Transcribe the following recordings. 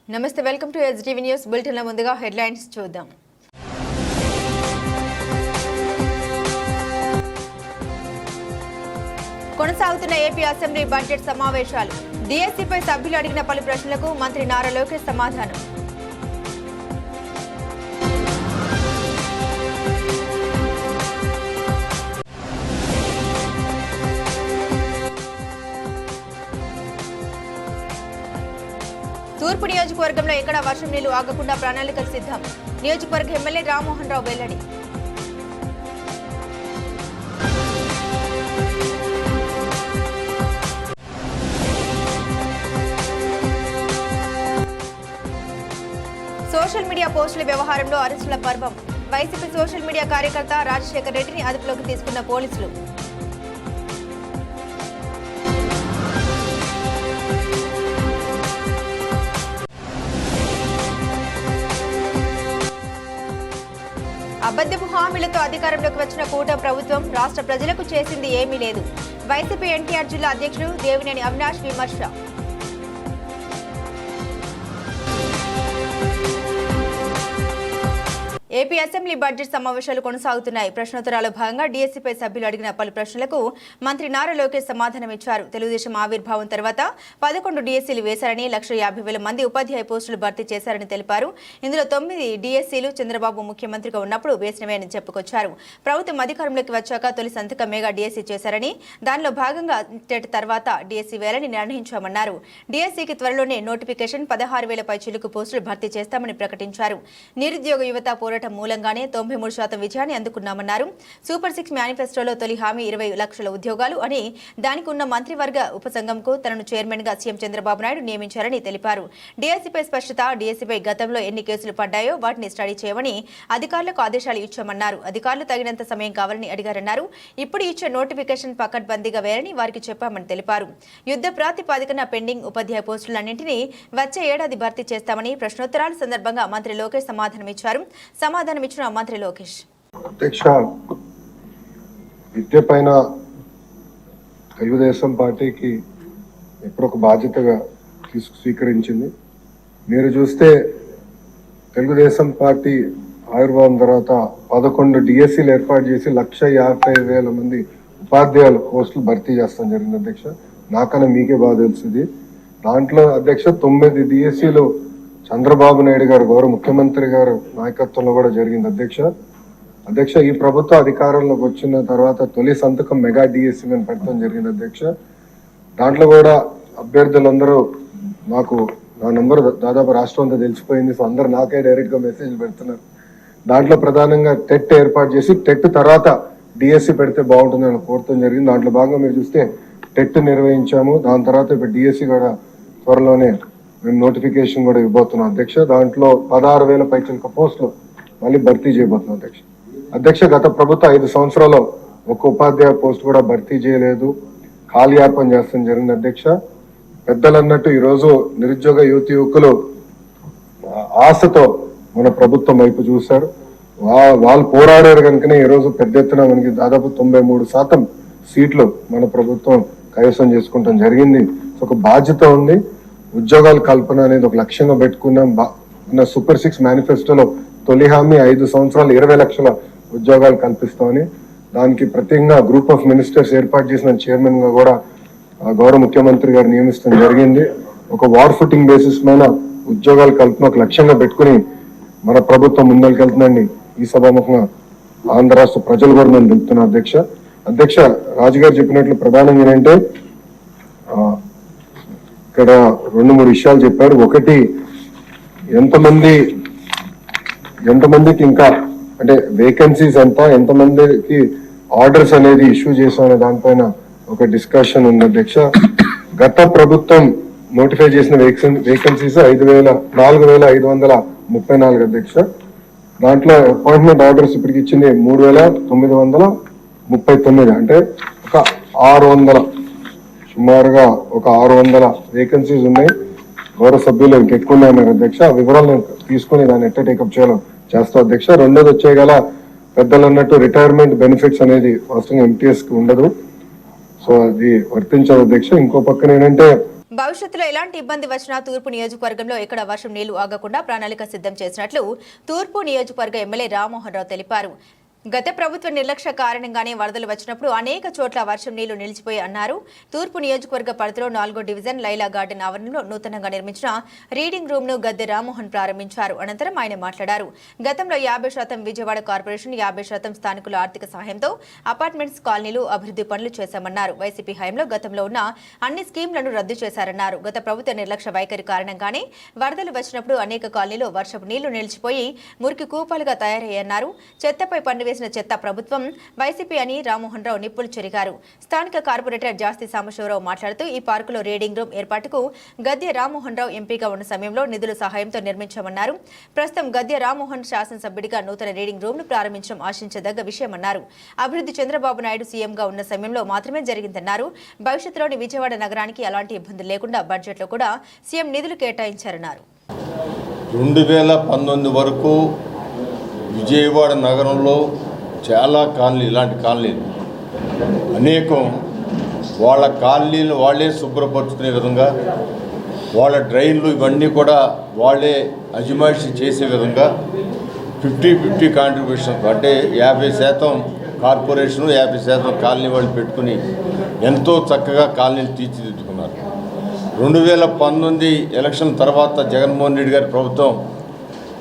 నమస్తే, welcome to STV news bulletin. ముందుగా headlines చూద్దాం. కొనసాగుతున్న ఏపీ అసెంబ్లీ బడ్జెట్ సమావేశాలు. డిఎస్సీపై సభ్యులు అడిగిన పలు ప్రశ్నలకు మంత్రి నారా లోకేష్ సమాధానం. తూర్పు నియోజకవర్గంలో ఎక్కడా వర్షం నీళ్లు ఆగకుండా ప్రణాళికలు సిద్ధం. నియోజకవర్గ ఎమ్మెల్యే రామ్మోహన్ రావు వెల్లడి. సోషల్ మీడియా పోస్టుల వ్యవహారంలో అరెస్టుల పర్వం. వైసీపీ సోషల్ మీడియా కార్యకర్త రాజశేఖర్ రెడ్డిని అదుపులోకి తీసుకున్న పోలీసులు. అబద్ధపు హామీలతో అధికారంలోకి వచ్చిన కూటమి ప్రభుత్వం రాష్ట్ర ప్రజలకు చేసింది ఏమీ లేదు. వైసీపీ ఎన్టీఆర్ జిల్లా అధ్యక్షుడు దేవినేని అవినాష్ విమర్శ. ఏపీ అసెంబ్లీ బడ్జెట్ సమావేశాలు కొనసాగుతున్నాయి. ప్రశ్నోత్తరాల్లో భాగంగా డిఎస్సీపై సభ్యులు అడిగిన పలు ప్రశ్నలకు మంత్రి నారా లోకేష్ సమాధానమిచ్చారు. తెలుగుదేశం ఆవిర్భావం తర్వాత 11 డిఎస్సీలు వేశారని, 1,50,000 మంది ఉపాధ్యాయ పోస్టులు భర్తీ చేశారని తెలిపారు. ఇందులో 9 డిఎస్సీలు చంద్రబాబు ముఖ్యమంత్రిగా ఉన్నప్పుడు వేసినవే అని చెప్పుకొచ్చారు. ప్రభుత్వం అధికారంలోకి వచ్చాక తొలి సంతకం మెగా డిఎస్సీ చేశారని, దానిలో భాగంగా టెట్ తర్వాత డిఎస్సీ వేయాలని నిర్ణయించామన్నారు. డిఎస్సీకి త్వరలోనే నోటిఫికేషన్ 16,000 పై చిలుకు పోస్టులు భర్తీ చేస్తామని ప్రకటించారు. నిరుద్యోగ యువత పోరాటం మూలంగానే 93% విజయాన్ని అందుకున్నామన్నారు. సూపర్ 6 మేనిఫెస్టోలో తొలి హామీ 20 లక్షల ఉద్యోగాలు అని, దానికి ఉన్న మంత్రివర్గ ఉపసంఘంకు తనను చైర్మన్ గా సీఎం చంద్రబాబు నాయుడు నియమించారని తెలిపారు. డిఎస్సీపై స్పష్టత. డిఎస్సీపై గతంలో ఎన్ని కేసులు పడ్డాయో వాటిని స్టడీ చేయమని అధికారులకు ఆదేశాలు ఇచ్చామన్నారు. అధికారులు తగినంత సమయం కావాలని అడిగారన్నారు. ఇప్పుడు ఇచ్చే నోటిఫికేషన్ పకడ్బందీగా వేయాలని వారికి చెప్పామని తెలిపారు. యుద్ధ ప్రాతిపాదికన పెండింగ్ ఉపాధ్యాయ పోస్టులన్నింటినీ వచ్చే ఏడాది భర్తీ చేస్తామని ప్రశ్నోత్తరాల సందర్భంగా మంత్రి లోకేష్ సమాధానమిచ్చారు. సమాధానమిచ్చిన మంత్రి లోకేష్, అధ్యక్ష, విద్య పైన తెలుగుదేశం పార్టీకి ఎప్పుడు ఒక బాధ్యతగా స్వీకరించింది. మీరు చూస్తే తెలుగుదేశం పార్టీ ఆవిర్భావం తర్వాత 11 డిఎస్సీలు ఏర్పాటు చేసి 1,50,000 మంది ఉపాధ్యాయుల పోస్టులు భర్తీ చేస్తాం జరిగింది. అధ్యక్ష, నాకన్నా మీకే బాగా తెలుస్తుంది. దాంట్లో అధ్యక్ష 9 డిఎస్సీలు చంద్రబాబు నాయుడు గారు గౌరవ ముఖ్యమంత్రి గారు నాయకత్వంలో కూడా జరిగింది. అధ్యక్ష, ఈ ప్రభుత్వం అధికారంలోకి వచ్చిన తర్వాత తొలి సంతకం మెగా డిఎస్సీ మీద పెడతాం జరిగింది. అధ్యక్ష, దాంట్లో కూడా అభ్యర్థులందరూ నా నంబర్ దాదాపు రాష్ట్రం అంతా తెలిసిపోయింది. సో అందరూ నాకే డైరెక్ట్ గా మెసేజ్ పెడుతున్నారు. దాంట్లో ప్రధానంగా టెట్ ఏర్పాటు చేసి టెట్ తర్వాత డిఎస్సీ పెడితే బాగుంటుందని కోరటం జరిగింది. దాంట్లో భాగంగా మీరు చూస్తే టెట్ నిర్వహించాము. దాని తర్వాత ఇప్పుడు డిఎస్సీ కూడా త్వరలోనే మేము నోటిఫికేషన్ కూడా ఇవ్వబోతున్నాం. అధ్యక్ష, దాంట్లో 16,000 పైచిలుక పోస్టులు మళ్ళీ భర్తీ చేయబోతున్నాం. అధ్యక్ష, గత ప్రభుత్వం 5 సంవత్సరాల్లో ఒక ఉపాధ్యాయ పోస్ట్ కూడా భర్తీ చేయలేదు, కాలయాపన చేస్తాం జరిగింది. అధ్యక్ష, పెద్దలు అన్నట్టు ఈరోజు నిరుద్యోగ యువకులు ఆశతో మన ప్రభుత్వం వైపు చూశారు. వాళ్ళు పోరాడారు కనుకనే ఈరోజు పెద్ద ఎత్తున మనకి దాదాపు 93% సీట్లు మన ప్రభుత్వం కైవసం చేసుకుంటాం జరిగింది. ఒక బాధ్యత ఉంది. ఉద్యోగాల కల్పన అనేది ఒక లక్ష్యంగా పెట్టుకున్నాం. సూపర్ 6 మేనిఫెస్టోలో తొలి హామీ 5 సంవత్సరాలు 20 లక్షల ఉద్యోగాలు కల్పిస్తామని, దానికి ప్రత్యేకంగా గ్రూప్ ఆఫ్ మినిస్టర్స్ ఏర్పాటు చేసిన చైర్మన్ గా కూడా గౌరవ ముఖ్యమంత్రి గారు నియమిస్తాం జరిగింది. ఒక వార్ ఫుటింగ్ బేసిస్ మీద ఉద్యోగాల కల్పన ఒక లక్ష్యంగా పెట్టుకుని మన ప్రభుత్వం ముందరికెళ్తుందండి. ఈ సభాముఖంగా ఆంధ్ర రాష్ట్ర ప్రజలు కూడా నేను తెలుపుతున్నా. అధ్యక్ష, రాజుగారు చెప్పినట్లు ప్రధానంగా ఏంటంటే ఇక్కడ 2-3 విషయాలు చెప్పారు. ఒకటి, ఎంతమందికి ఇంకా అంటే వేకెన్సీస్ ఎంత, ఎంతమందికి ఆర్డర్స్ అనేది ఇష్యూ చేసామనే దానిపైన ఒక డిస్కషన్ ఉంది. అధ్యక్ష, గత ప్రభుత్వం నోటిఫై చేసిన వేకెన్సీస్ 4,534. అధ్యక్ష, దాంట్లో అపాయింట్మెంట్ ఆర్డర్స్ ఇప్పటికి ఇచ్చింది 3,939. అంటే ఒక 600 సుమారుగా ఒక 600 వేకెన్సీస్ ఉన్నాయి. గౌరవ సభ్యులు ఇంకెక్కువ ఉన్నాయన్నారు అధ్యక్ష. ఆ వివరాలు నేను తీసుకుని దాన్ని ఎట్లా టేకప్ చేయాలో చేస్తా అధ్యక్ష. రెండోది వచ్చేగల పెద్దలు అన్నట్టు రిటైర్మెంట్ బెనిఫిట్స్ అనేది వాస్తవంగా ఎంటీఎస్ కి ఉండదు, సో అది వర్తించదు అధ్యక్ష. ఇంకో పక్కన ఏంటంటే భవిష్యత్తులో ఎలాంటి ఇబ్బంది వచ్చినా తూర్పు నియోజకవర్గంలో ఎక్కడ వర్షం నీళ్లు ఆగకుండా ప్రణాళిక సిద్ధం చేసినట్లు తూర్పు నియోజకవర్గ ఎమ్మెల్యే రామ్మోహన్ రావు తెలిపారు. గత ప్రభుత్వ నిర్లక్ష్య కారణంగానే వరదలు వచ్చినప్పుడు అనేక చోట్ల వర్షం నీళ్లు నిలిచిపోయి అన్నారు. తూర్పు నియోజకవర్గ పరిధిలో 4వ డివిజన్ లైలా గార్డెన్ ఆవరణలో నూతనంగా నిర్మించిన రీడింగ్ రూమ్ ను గద్దె రామ్మోహన్ ప్రారంభించారు. అనంతరం ఆయన మాట్లాడారు. గతంలో 50% విజయవాడ కార్పొరేషన్, 50% స్థానికుల ఆర్థిక సహాయంతో అపార్ట్మెంట్స్, కాలనీలు అభివృద్ధి పనులు చేశామన్నారు. వైసీపీ హయాంలో గతంలో ఉన్న అన్ని స్కీంలను రద్దు చేశారన్నారు. గత ప్రభుత్వ నిర్లక్ష్య వైఖరి కారణంగానే వరదలు వచ్చినప్పుడు అనేక కాలనీలో వర్షపు నీళ్లు నిలిచిపోయి మురికి కూపాలుగా తయారయ్యన్నారు. చెత్తపై పన్ను వేసిన చెత్త ప్రభుత్వం వైసీపీ అని రామ్మోహన్ రావు నిప్పులు చెరిగారు. స్థానిక కార్పొరేటర్ జాస్తి సాంబశివరావు మాట్లాడుతూ ఈ పార్కులో రీడింగ్ రూమ్ ఏర్పాటుకు గద్దె రామ్మోహన్ రావు ఎంపీగా ఉన్న సమయంలో నిధుల సహాయంతో నిర్మించామన్నారు. ప్రస్తుతం గద్దె రామ్మోహన్ శాసనసభ్యుడిగా నూతన రీడింగ్ రూమ్ ను ప్రారంభించడం ఆశించదగ్గ విషయమన్నారు. అభివృద్ధి చంద్రబాబు నాయుడు సీఎంగా ఉన్న సమయంలో మాత్రమే జరిగిందన్నారు. భవిష్యత్తులోని విజయవాడ నగరానికి ఎలాంటి ఇబ్బందులు లేకుండా బడ్జెట్లో కూడా సీఎం నిధులు కేటాయించారన్నారు. 2019 వరకు విజయవాడ నగరంలో చాలా కాలనీలు, ఇలాంటి కాలనీలు అనేకం వాళ్ళ కాలనీలు వాళ్ళే శుభ్రపరుచుకునే విధంగా, వాళ్ళ డ్రైన్లు ఇవన్నీ కూడా వాళ్ళే అజమాయిషీ చేసే విధంగా 50-50 కాంట్రిబ్యూషన్, అంటే 50% కార్పొరేషను 50% కాలనీ వాళ్ళు పెట్టుకుని ఎంతో చక్కగా కాలనీలు తీర్చిదిద్దుకున్నారు. 2019 ఎలక్షన్ తర్వాత జగన్మోహన్ రెడ్డి గారి ప్రభుత్వం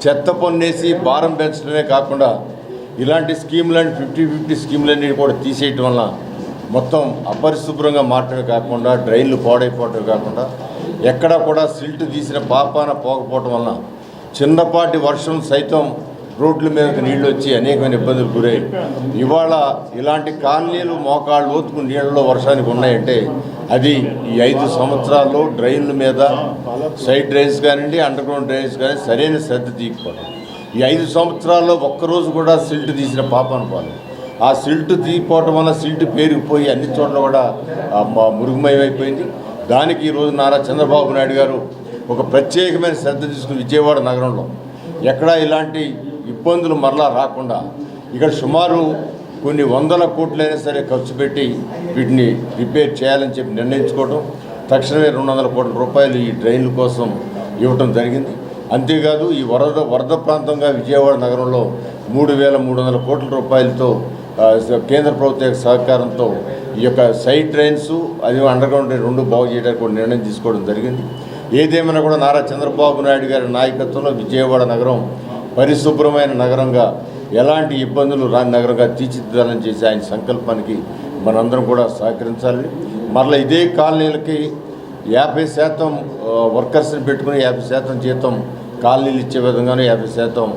చెత్త పన్నేసి భారం పెంచడమే కాకుండా ఇలాంటి స్కీములన్నీ 50-50 స్కీములన్నీ కూడా తీసేయటం వల్ల మొత్తం అపరిశుభ్రంగా మారటమే కాకుండా, డ్రైన్లు పాడైపోవటమే కాకుండా, ఎక్కడా కూడా సిల్ట్ తీసిన పాపాన పోకపోవటం వలన చిన్నపాటి వర్షం సైతం రోడ్ల మీదకి నీళ్ళు వచ్చి అనేకమైన ఇబ్బందులు గురై ఇవాళ ఇలాంటి కాలనీలు మోకాళ్ళు లోతుకు నీళ్ళలో వర్షానికి ఉన్నాయంటే అది ఈ 5 సంవత్సరాల్లో డ్రైన్ల మీద, సైడ్ డ్రైన్స్ కానివ్వండి, అండర్ గ్రౌండ్ డ్రైన్స్ కానీ సరైన శ్రద్ధ తీయకపోవడం. ఈ 5 సంవత్సరాల్లో ఒక్కరోజు కూడా సిల్ట్ తీసిన పాపాన పోలేదు. ఆ సిల్ట్ తీయపోవటం వల్ల సిల్ట్ పేరుకుపోయి అన్ని చోట్ల కూడా మురుగుమయమైపోయింది. దానికి ఈరోజు నారా చంద్రబాబు నాయుడు గారు ఒక ప్రత్యేకమైన శ్రద్ధ తీసుకుని విజయవాడ నగరంలో ఎక్కడా ఇలాంటి ఇబ్బందులు మరలా రాకుండా ఇక్కడ సుమారు కొన్ని 100 కోట్లైనా సరే ఖర్చు పెట్టి వీటిని రిపేర్ చేయాలని చెప్పి నిర్ణయించుకోవడం, తక్షణమే 200 కోట్ల రూపాయలు ఈ డ్రైన్ల కోసం ఇవ్వటం జరిగింది. అంతేకాదు ఈ వరద ప్రాంతంగా విజయవాడ నగరంలో 3,300 కోట్ల రూపాయలతో కేంద్ర ప్రభుత్వ సహకారంతో ఈ యొక్క సైడ్ డ్రైన్స్, అది అండర్గ్రౌండ్ డ్రైన్ 2 బాగు చేయడానికి కూడా నిర్ణయం తీసుకోవడం జరిగింది. ఏదేమైనా కూడా నారా చంద్రబాబు నాయుడు గారి నాయకత్వంలో విజయవాడ నగరం పరిశుభ్రమైన నగరంగా, ఎలాంటి ఇబ్బందులు రాని నగరంగా తీర్చిదిద్దాలని చేసి ఆయన సంకల్పానికి మనందరం కూడా సహకరించాలని, మరలా ఇదే కాలనీలకి 50% వర్కర్స్ని పెట్టుకుని 50% జీతం కాలనీలు ఇచ్చే విధంగానే 50%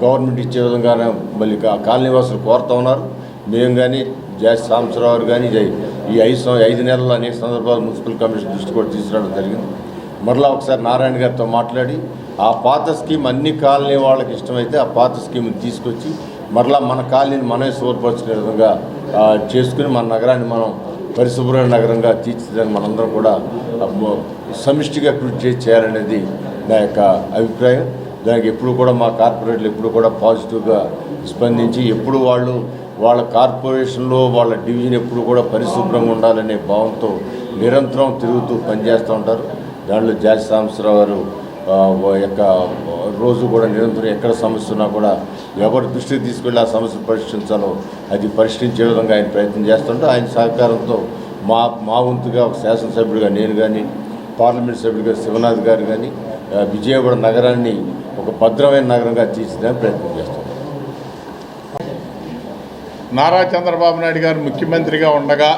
గవర్నమెంట్ ఇచ్చే విధంగానే మళ్ళీ కాలనీ వాసులు కోరుతూ ఉన్నారు. మేము కానీ జాస్తి సాంబశివరావు కానీ ఈ 5 నెలల్లో అనేక సందర్భాలు మున్సిపల్ కమిషన్ దృష్టి కూడా తీసుకురావడం జరిగింది. మరలా ఒకసారి నారాయణ గారితో మాట్లాడి ఆ పాత స్కీమ్ అన్ని కాలనీ వాళ్ళకి ఇష్టమైతే ఆ పాత స్కీమ్ని తీసుకొచ్చి మరలా మన కాలనీని మనమే శుభ్రపరుచుకునే విధంగా చేసుకుని మన నగరాన్ని మనం పరిశుభ్రమైన నగరంగా తీర్చిదని మనందరం కూడా సమిష్టిగా కృషి చేయాలనేది నా యొక్క అభిప్రాయం. దానికి ఎప్పుడు కూడా మా కార్పొరేట్లు ఎప్పుడు కూడా పాజిటివ్గా స్పందించి ఎప్పుడు వాళ్ళ కార్పొరేషన్లో వాళ్ళ డివిజన్ ఎప్పుడు కూడా పరిశుభ్రంగా ఉండాలనే భావంతో నిరంతరం తిరుగుతూ పనిచేస్తూ ఉంటారు. దాంట్లో జాస్తి సాంబశివరావు గారు యొక్క రోజు కూడా నిరంతరం ఎక్కడ సమస్య ఉన్నా కూడా ఎవరి దృష్టికి తీసుకెళ్ళి ఆ సమస్యను పరిష్కరించాలో అది పరిష్కరించే విధంగా ఆయన ప్రయత్నం చేస్తుంటే ఆయన సహకారంతో మా వంతుగా ఒక శాసనసభ్యుడిగా నేను కానీ, పార్లమెంట్ సభ్యుడిగా శివనాథ్ గారు కానీ విజయవాడ నగరాన్ని ఒక భద్రమైన నగరంగా తీర్చిదని ప్రయత్నం చేస్తాం. నారా చంద్రబాబు నాయుడు గారు ముఖ్యమంత్రిగా ఉండగా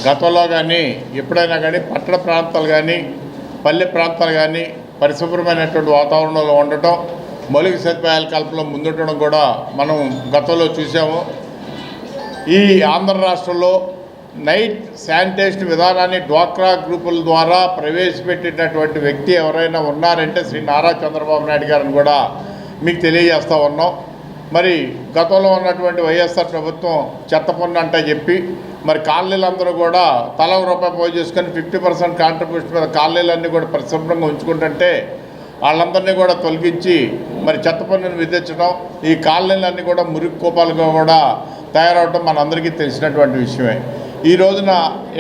గతంలో కానీ ఎప్పుడైనా కానీ పట్టణ ప్రాంతాలు కానీ పల్లె ప్రాంతాలు కానీ పరిశుభ్రమైనటువంటి వాతావరణంలో ఉండటం, మౌలిక సదుపాయాల కల్పనలో ముందుండడం కూడా మనం గతంలో చూసాము. ఈ ఆంధ్ర రాష్ట్రంలో నైట్ శానిటేషన్ విధానాన్ని డ్వాక్రా గ్రూపుల ద్వారా ప్రవేశపెట్టినటువంటి వ్యక్తి ఎవరైనా ఉన్నారంటే శ్రీ నారా చంద్రబాబు నాయుడు గారిని కూడా మీకు తెలియజేస్తూ ఉన్నాం. మరి గతంలో ఉన్నటువంటి వైఎస్ఆర్ ప్రభుత్వం చెత్త పన్ను అంటే చెప్పి మరి కాలనీలందరూ కూడా తల రూపాయి పోయి చేసుకొని 50% కాంట్రిబ్యూషన్ మీద కాలనీలన్నీ కూడా పరిశుభ్రంగా ఉంచుకుంటుంటే వాళ్ళందరినీ కూడా తొలగించి మరి చెత్త పన్నును విధించడం, ఈ కాలనీలన్నీ కూడా మురికి కూపాలుగా కూడా తయారవడం మనందరికీ తెలిసినటువంటి విషయమే. ఈ రోజున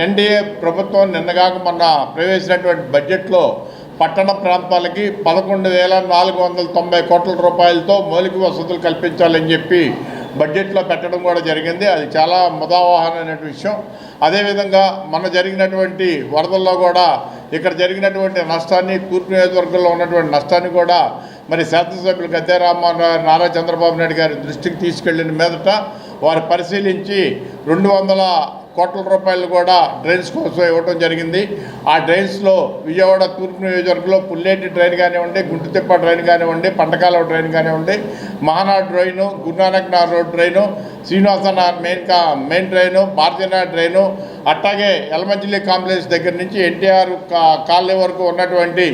ఎన్డీఏ ప్రభుత్వం నిన్నగాక మొన్న ప్రవేశించినటువంటి బడ్జెట్లో పట్టణ ప్రాంతాలకి 11,490 కోట్ల రూపాయలతో మౌలిక వసతులు కల్పించాలని చెప్పి బడ్జెట్లో పెట్టడం కూడా జరిగింది. అది చాలా ముదావహమైన విషయం. అదేవిధంగా మొన్న జరిగినటువంటి వరదల్లో కూడా ఇక్కడ జరిగినటువంటి నష్టాన్ని, తూర్పు నియోజకవర్గంలో ఉన్నటువంటి నష్టాన్ని కూడా మరి శాసనసభ్యులు గద్దె రామ్మోహన్ నారా చంద్రబాబు నాయుడు గారి దృష్టికి తీసుకెళ్లిన మీదట వారు పరిశీలించి 200 కోట్ల రూపాయలు కూడా డ్రైన్స్ కోసం ఇవ్వడం జరిగింది. ఆ డ్రైన్స్లో విజయవాడ తూర్పు నియోజకవర్గంలో పుల్లేటి డ్రైన్ కానివ్వండి, గుంటుతిప్ప డ్రైన్ కానివ్వండి, పంటకాల డ్రైన్ కానివ్వండి, Mahanadu drain, Guru Nanak Nagar road drain, Srinivasanagar main drain, Bharatiyanagar drain, అట్లాగే ఎలమంచిలి కాంప్లెక్స్ దగ్గర నుంచి ఎన్టీఆర్ కాలనీ వరకు ఉన్నటువంటి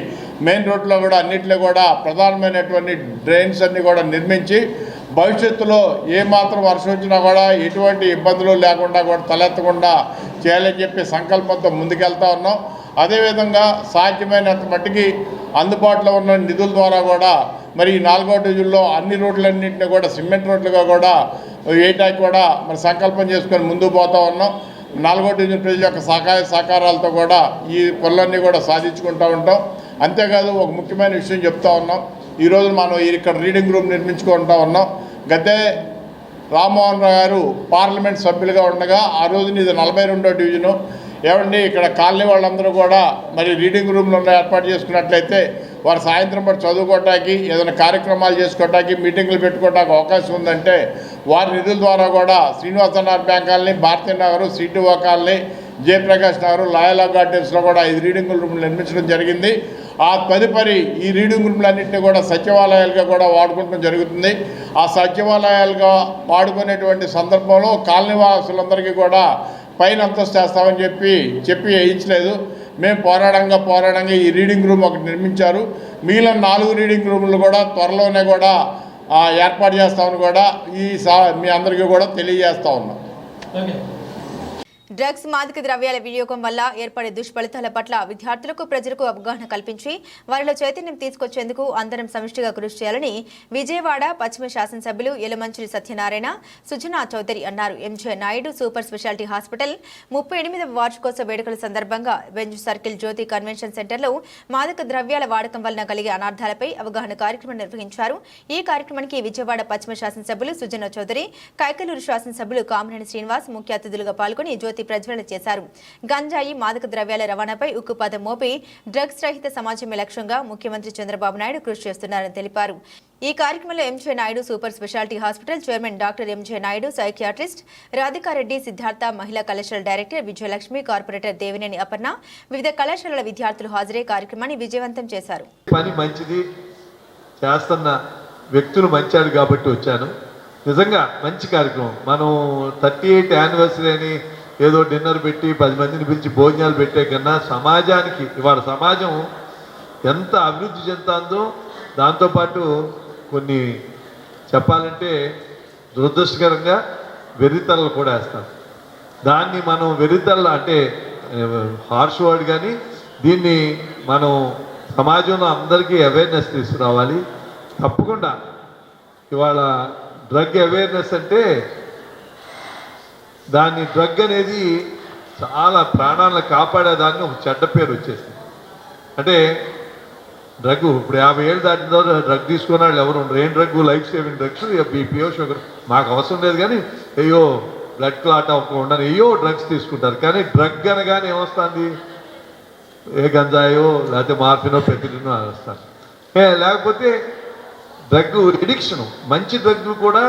మెయిన్ రోడ్లో కూడా అన్నింటిలో కూడా ప్రధానమైనటువంటి డ్రైన్స్ అన్నీ కూడా నిర్మించి భవిష్యత్తులో ఏమాత్రం వర్షం వచ్చినా కూడా ఎటువంటి ఇబ్బందులు లేకుండా కూడా తలెత్తకుండా చేయాలని చెప్పి సంకల్పంతో ముందుకెళ్తా ఉన్నాం. అదేవిధంగా సాధ్యమైనంత మట్టికి అందుబాటులో ఉన్న నిధుల ద్వారా కూడా మరి ఈ 4వ డివిజన్లో అన్ని రోడ్లన్నింటినీ కూడా సిమెంట్ రోడ్లుగా కూడా వేయటానికి కూడా మరి సంకల్పం చేసుకొని ముందుకు పోతూ ఉన్నాం. 4వ డివిజన్ ప్రజల యొక్క సహకారాలతో కూడా ఈ పనులన్నీ కూడా సాధించుకుంటూ ఉంటాం. అంతేకాదు ఒక ముఖ్యమైన విషయం చెప్తా ఉన్నాం. ఈరోజు మనం ఇక్కడ రీడింగ్ రూమ్ నిర్మించుకుంటూ ఉన్నాం. గద్దె రామ్మోహన్ రావు గారు పార్లమెంట్ సభ్యులుగా ఉండగా ఆ రోజున ఇది 42వ డివిజను. ఏమండి ఇక్కడ కాలనీ వాళ్ళందరూ కూడా మరి రీడింగ్ రూమ్లో ఏర్పాటు చేసుకున్నట్లయితే వారు సాయంత్రం పాటు చదువుకోవటానికి, ఏదైనా కార్యక్రమాలు చేసుకోవటానికి, మీటింగులు పెట్టుకోవడానికి అవకాశం ఉందంటే వారి నిధుల ద్వారా కూడా శ్రీనివాసనగర్ బ్యాంక్ కాలనీ, భారతీయ నగరు, సిటీఓ కాలనీ, జయప్రకాష్ నగర్, లాయలా గార్డెన్స్లో కూడా 5 రీడింగ్ రూమ్లు నిర్మించడం జరిగింది. ఆ తదుపరి ఈ రీడింగ్ రూమ్లన్నింటినీ కూడా సచివాలయాలుగా కూడా వాడుకోవడం జరుగుతుంది. ఆ సచివాలయాలుగా వాడుకునేటువంటి సందర్భంలో కాలనీ వాసులందరికీ కూడా పైన అంతస్తు చేస్తామని చెప్పి వేయించలేదు. మేము పోరాడంగా ఈ రీడింగ్ రూమ్ ఒకటి నిర్మించారు. మిగిలిన 4 రీడింగ్ రూములు కూడా త్వరలోనే కూడా ఏర్పాటు చేస్తామని కూడా మీ అందరికీ కూడా తెలియజేస్తా ఉన్నాం. డ్రగ్స్, మాదక ద్రవ్యాల వినియోగం వల్ల ఏర్పడే దుష్ఫలితాల పట్ల విద్యార్థులకు, ప్రజలకు అవగాహన కల్పించి వారిలో చైతన్యం తీసుకొచ్చేందుకు అందరం సమిష్టిగా కృషి చేయాలని విజయవాడ పశ్చిమ శాసనసభ్యులు యలమంచిలి సత్యనారాయణ, సుజనా చౌదరి అన్నారు. MJ Naidu super speciality hospital 38వ వార్షికోత్సవ వేడుకల సందర్భంగా బెంజ్ సర్కిల్ జ్యోతి కన్వెన్షన్ సెంటర్లో మాదక ద్రవ్యాల వాడకం వలన కలిగే అనార్థాలపై అవగాహన కార్యక్రమం నిర్వహించారు. ఈ కార్యక్రమానికి విజయవాడ పశ్చిమ శాసనసభ్యులు సుజనా చౌదరి, కైకలూరు శాసనసభ్యులు కామినేని శ్రీనివాస్ ముఖ్య అతిథులుగా పాల్గొని జ్యోతి ప్రజ్వలన చేశారు. గంజాయి, మాదక ద్రవ్యాల రవాణాపై ఉక్కుపాదం మోపి డ్రగ్స్ రహిత సమాజమే లక్ష్యంగా ముఖ్యమంత్రి చంద్రబాబు నాయుడు కృషి చేస్తున్నారని తెలిపారు. ఈ కార్యక్రమంలో M J Naidu super speciality hospital chairman doctor M J Naidu, psychiatrist Radhika Reddy, Siddhartha, మహిళా కళాశాల డైరెక్టర్ విజయలక్ష్మి, కార్పొరేటర్ దేవినేని అపర్ణ, వివిధ కళాశాలల విద్యార్థులు హాజరై కార్యక్రమాన్ని విజయవంతం చేశారు. పని మంచిది చేస్తున్న వ్యక్తులు మంచారు కాబట్టి వచ్చాను. నిజంగా మంచి కార్యక్రమం. మనం 38th యానివర్సరీ అని ఏదో డిన్నర్ పెట్టి 10 మందిని పిలిచి భోజనాలు పెట్టే కన్నా సమాజానికి ఇవాళ సమాజం ఎంత అభివృద్ధి చెందుతుందో దాంతోపాటు కొన్ని చెప్పాలంటే దురదృష్టకరంగా వెర్రితలలు కూడా వేస్తారు. దాన్ని మనం వెర్రితల అంటే హార్ష్ వర్డ్, కానీ దీన్ని మనం సమాజంలో అందరికీ అవేర్నెస్ తీసుకురావాలి. తప్పకుండా ఇవాళ డ్రగ్ అవేర్నెస్ అంటే దాన్ని డ్రగ్ అనేది చాలా ప్రాణాలను కాపాడేదాన్ని ఒక చెడ్డ పేరు వచ్చేసింది. అంటే డ్రగ్ ఇప్పుడు 50 ఏళ్ళు దాటిన తర్వాత డ్రగ్ తీసుకున్న వాళ్ళు ఎవరు ఉండరు. ఏం drug? Life saving drugs, BPO, sugar. మాకు అవసరం లేదు కానీ అయ్యో బ్లడ్ క్లాట్ అవ్వకుండా అయ్యో డ్రగ్స్ తీసుకుంటారు. కానీ డ్రగ్ అనగానే ఏమొస్తుంది? ఏ గంజాయో లేకపోతే మార్ఫినో, పెథిలినో వస్తారు. లేకపోతే డ్రగ్ ఎడిక్షను. మంచి డ్రగ్లు కూడా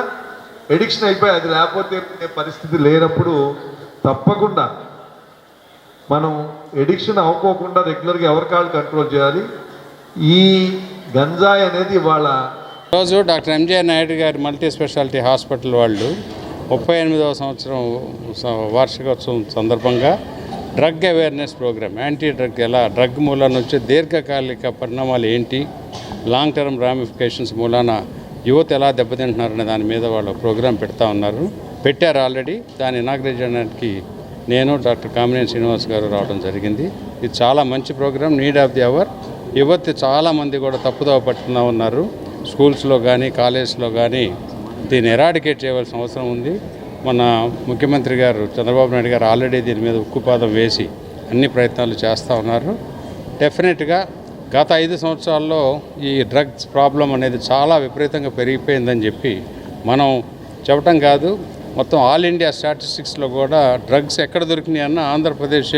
ఎడిక్షన్ అయిపోయి అది లేకపోతే పరిస్థితి లేనప్పుడు తప్పకుండా మనం ఎడిక్షన్ అవ్వకోకుండా రెగ్యులర్గా ఎవరి కాళ్ళు కంట్రోల్ చేయాలి. ఈ గంజాయి అనేది ఇవాళ రోజు డాక్టర్ ఎంజే నాయుడు గారి మల్టీ స్పెషాలిటీ హాస్పిటల్ వాళ్ళు 38వ సంవత్సరం వార్షికోత్సవం సందర్భంగా drug awareness program, anti drug, ఎలా డ్రగ్ మూలాన వచ్చే దీర్ఘకాలిక పరిణామాలు ఏంటి, లాంగ్ టర్మ్ రామిఫికేషన్స్ మూలాన యువత ఎలా దెబ్బతింటున్నారనే దాని మీద వాళ్ళు ప్రోగ్రాం పెట్టారు ఆల్రెడీ. దాన్ని ఇనాగ్రేట్ చేయడానికి నేను డాక్టర్ కామినేని శ్రీనివాస్ గారు రావడం జరిగింది. ఇది చాలా మంచి program, need of the hour. యువత చాలామంది కూడా తప్పుదోవ పట్టుకున్నా ఉన్నారు. స్కూల్స్లో కానీ కాలేజ్లో కానీ దీన్ని ఎరాడికేట్ చేయవలసిన అవసరం ఉంది. మన ముఖ్యమంత్రి గారు చంద్రబాబు నాయుడు గారు ఆల్రెడీ దీని మీద ఉక్కుపాదం వేసి అన్ని ప్రయత్నాలు చేస్తూ ఉన్నారు. డెఫినెట్గా గత 5 సంవత్సరాల్లో ఈ డ్రగ్స్ ప్రాబ్లం అనేది చాలా విపరీతంగా పెరిగిపోయిందని చెప్పి మనం చెప్పటం కాదు, మొత్తం ఆల్ ఇండియా స్టాటిస్టిక్స్లో కూడా డ్రగ్స్ ఎక్కడ దొరికినాయి అన్న ఆంధ్రప్రదేశ్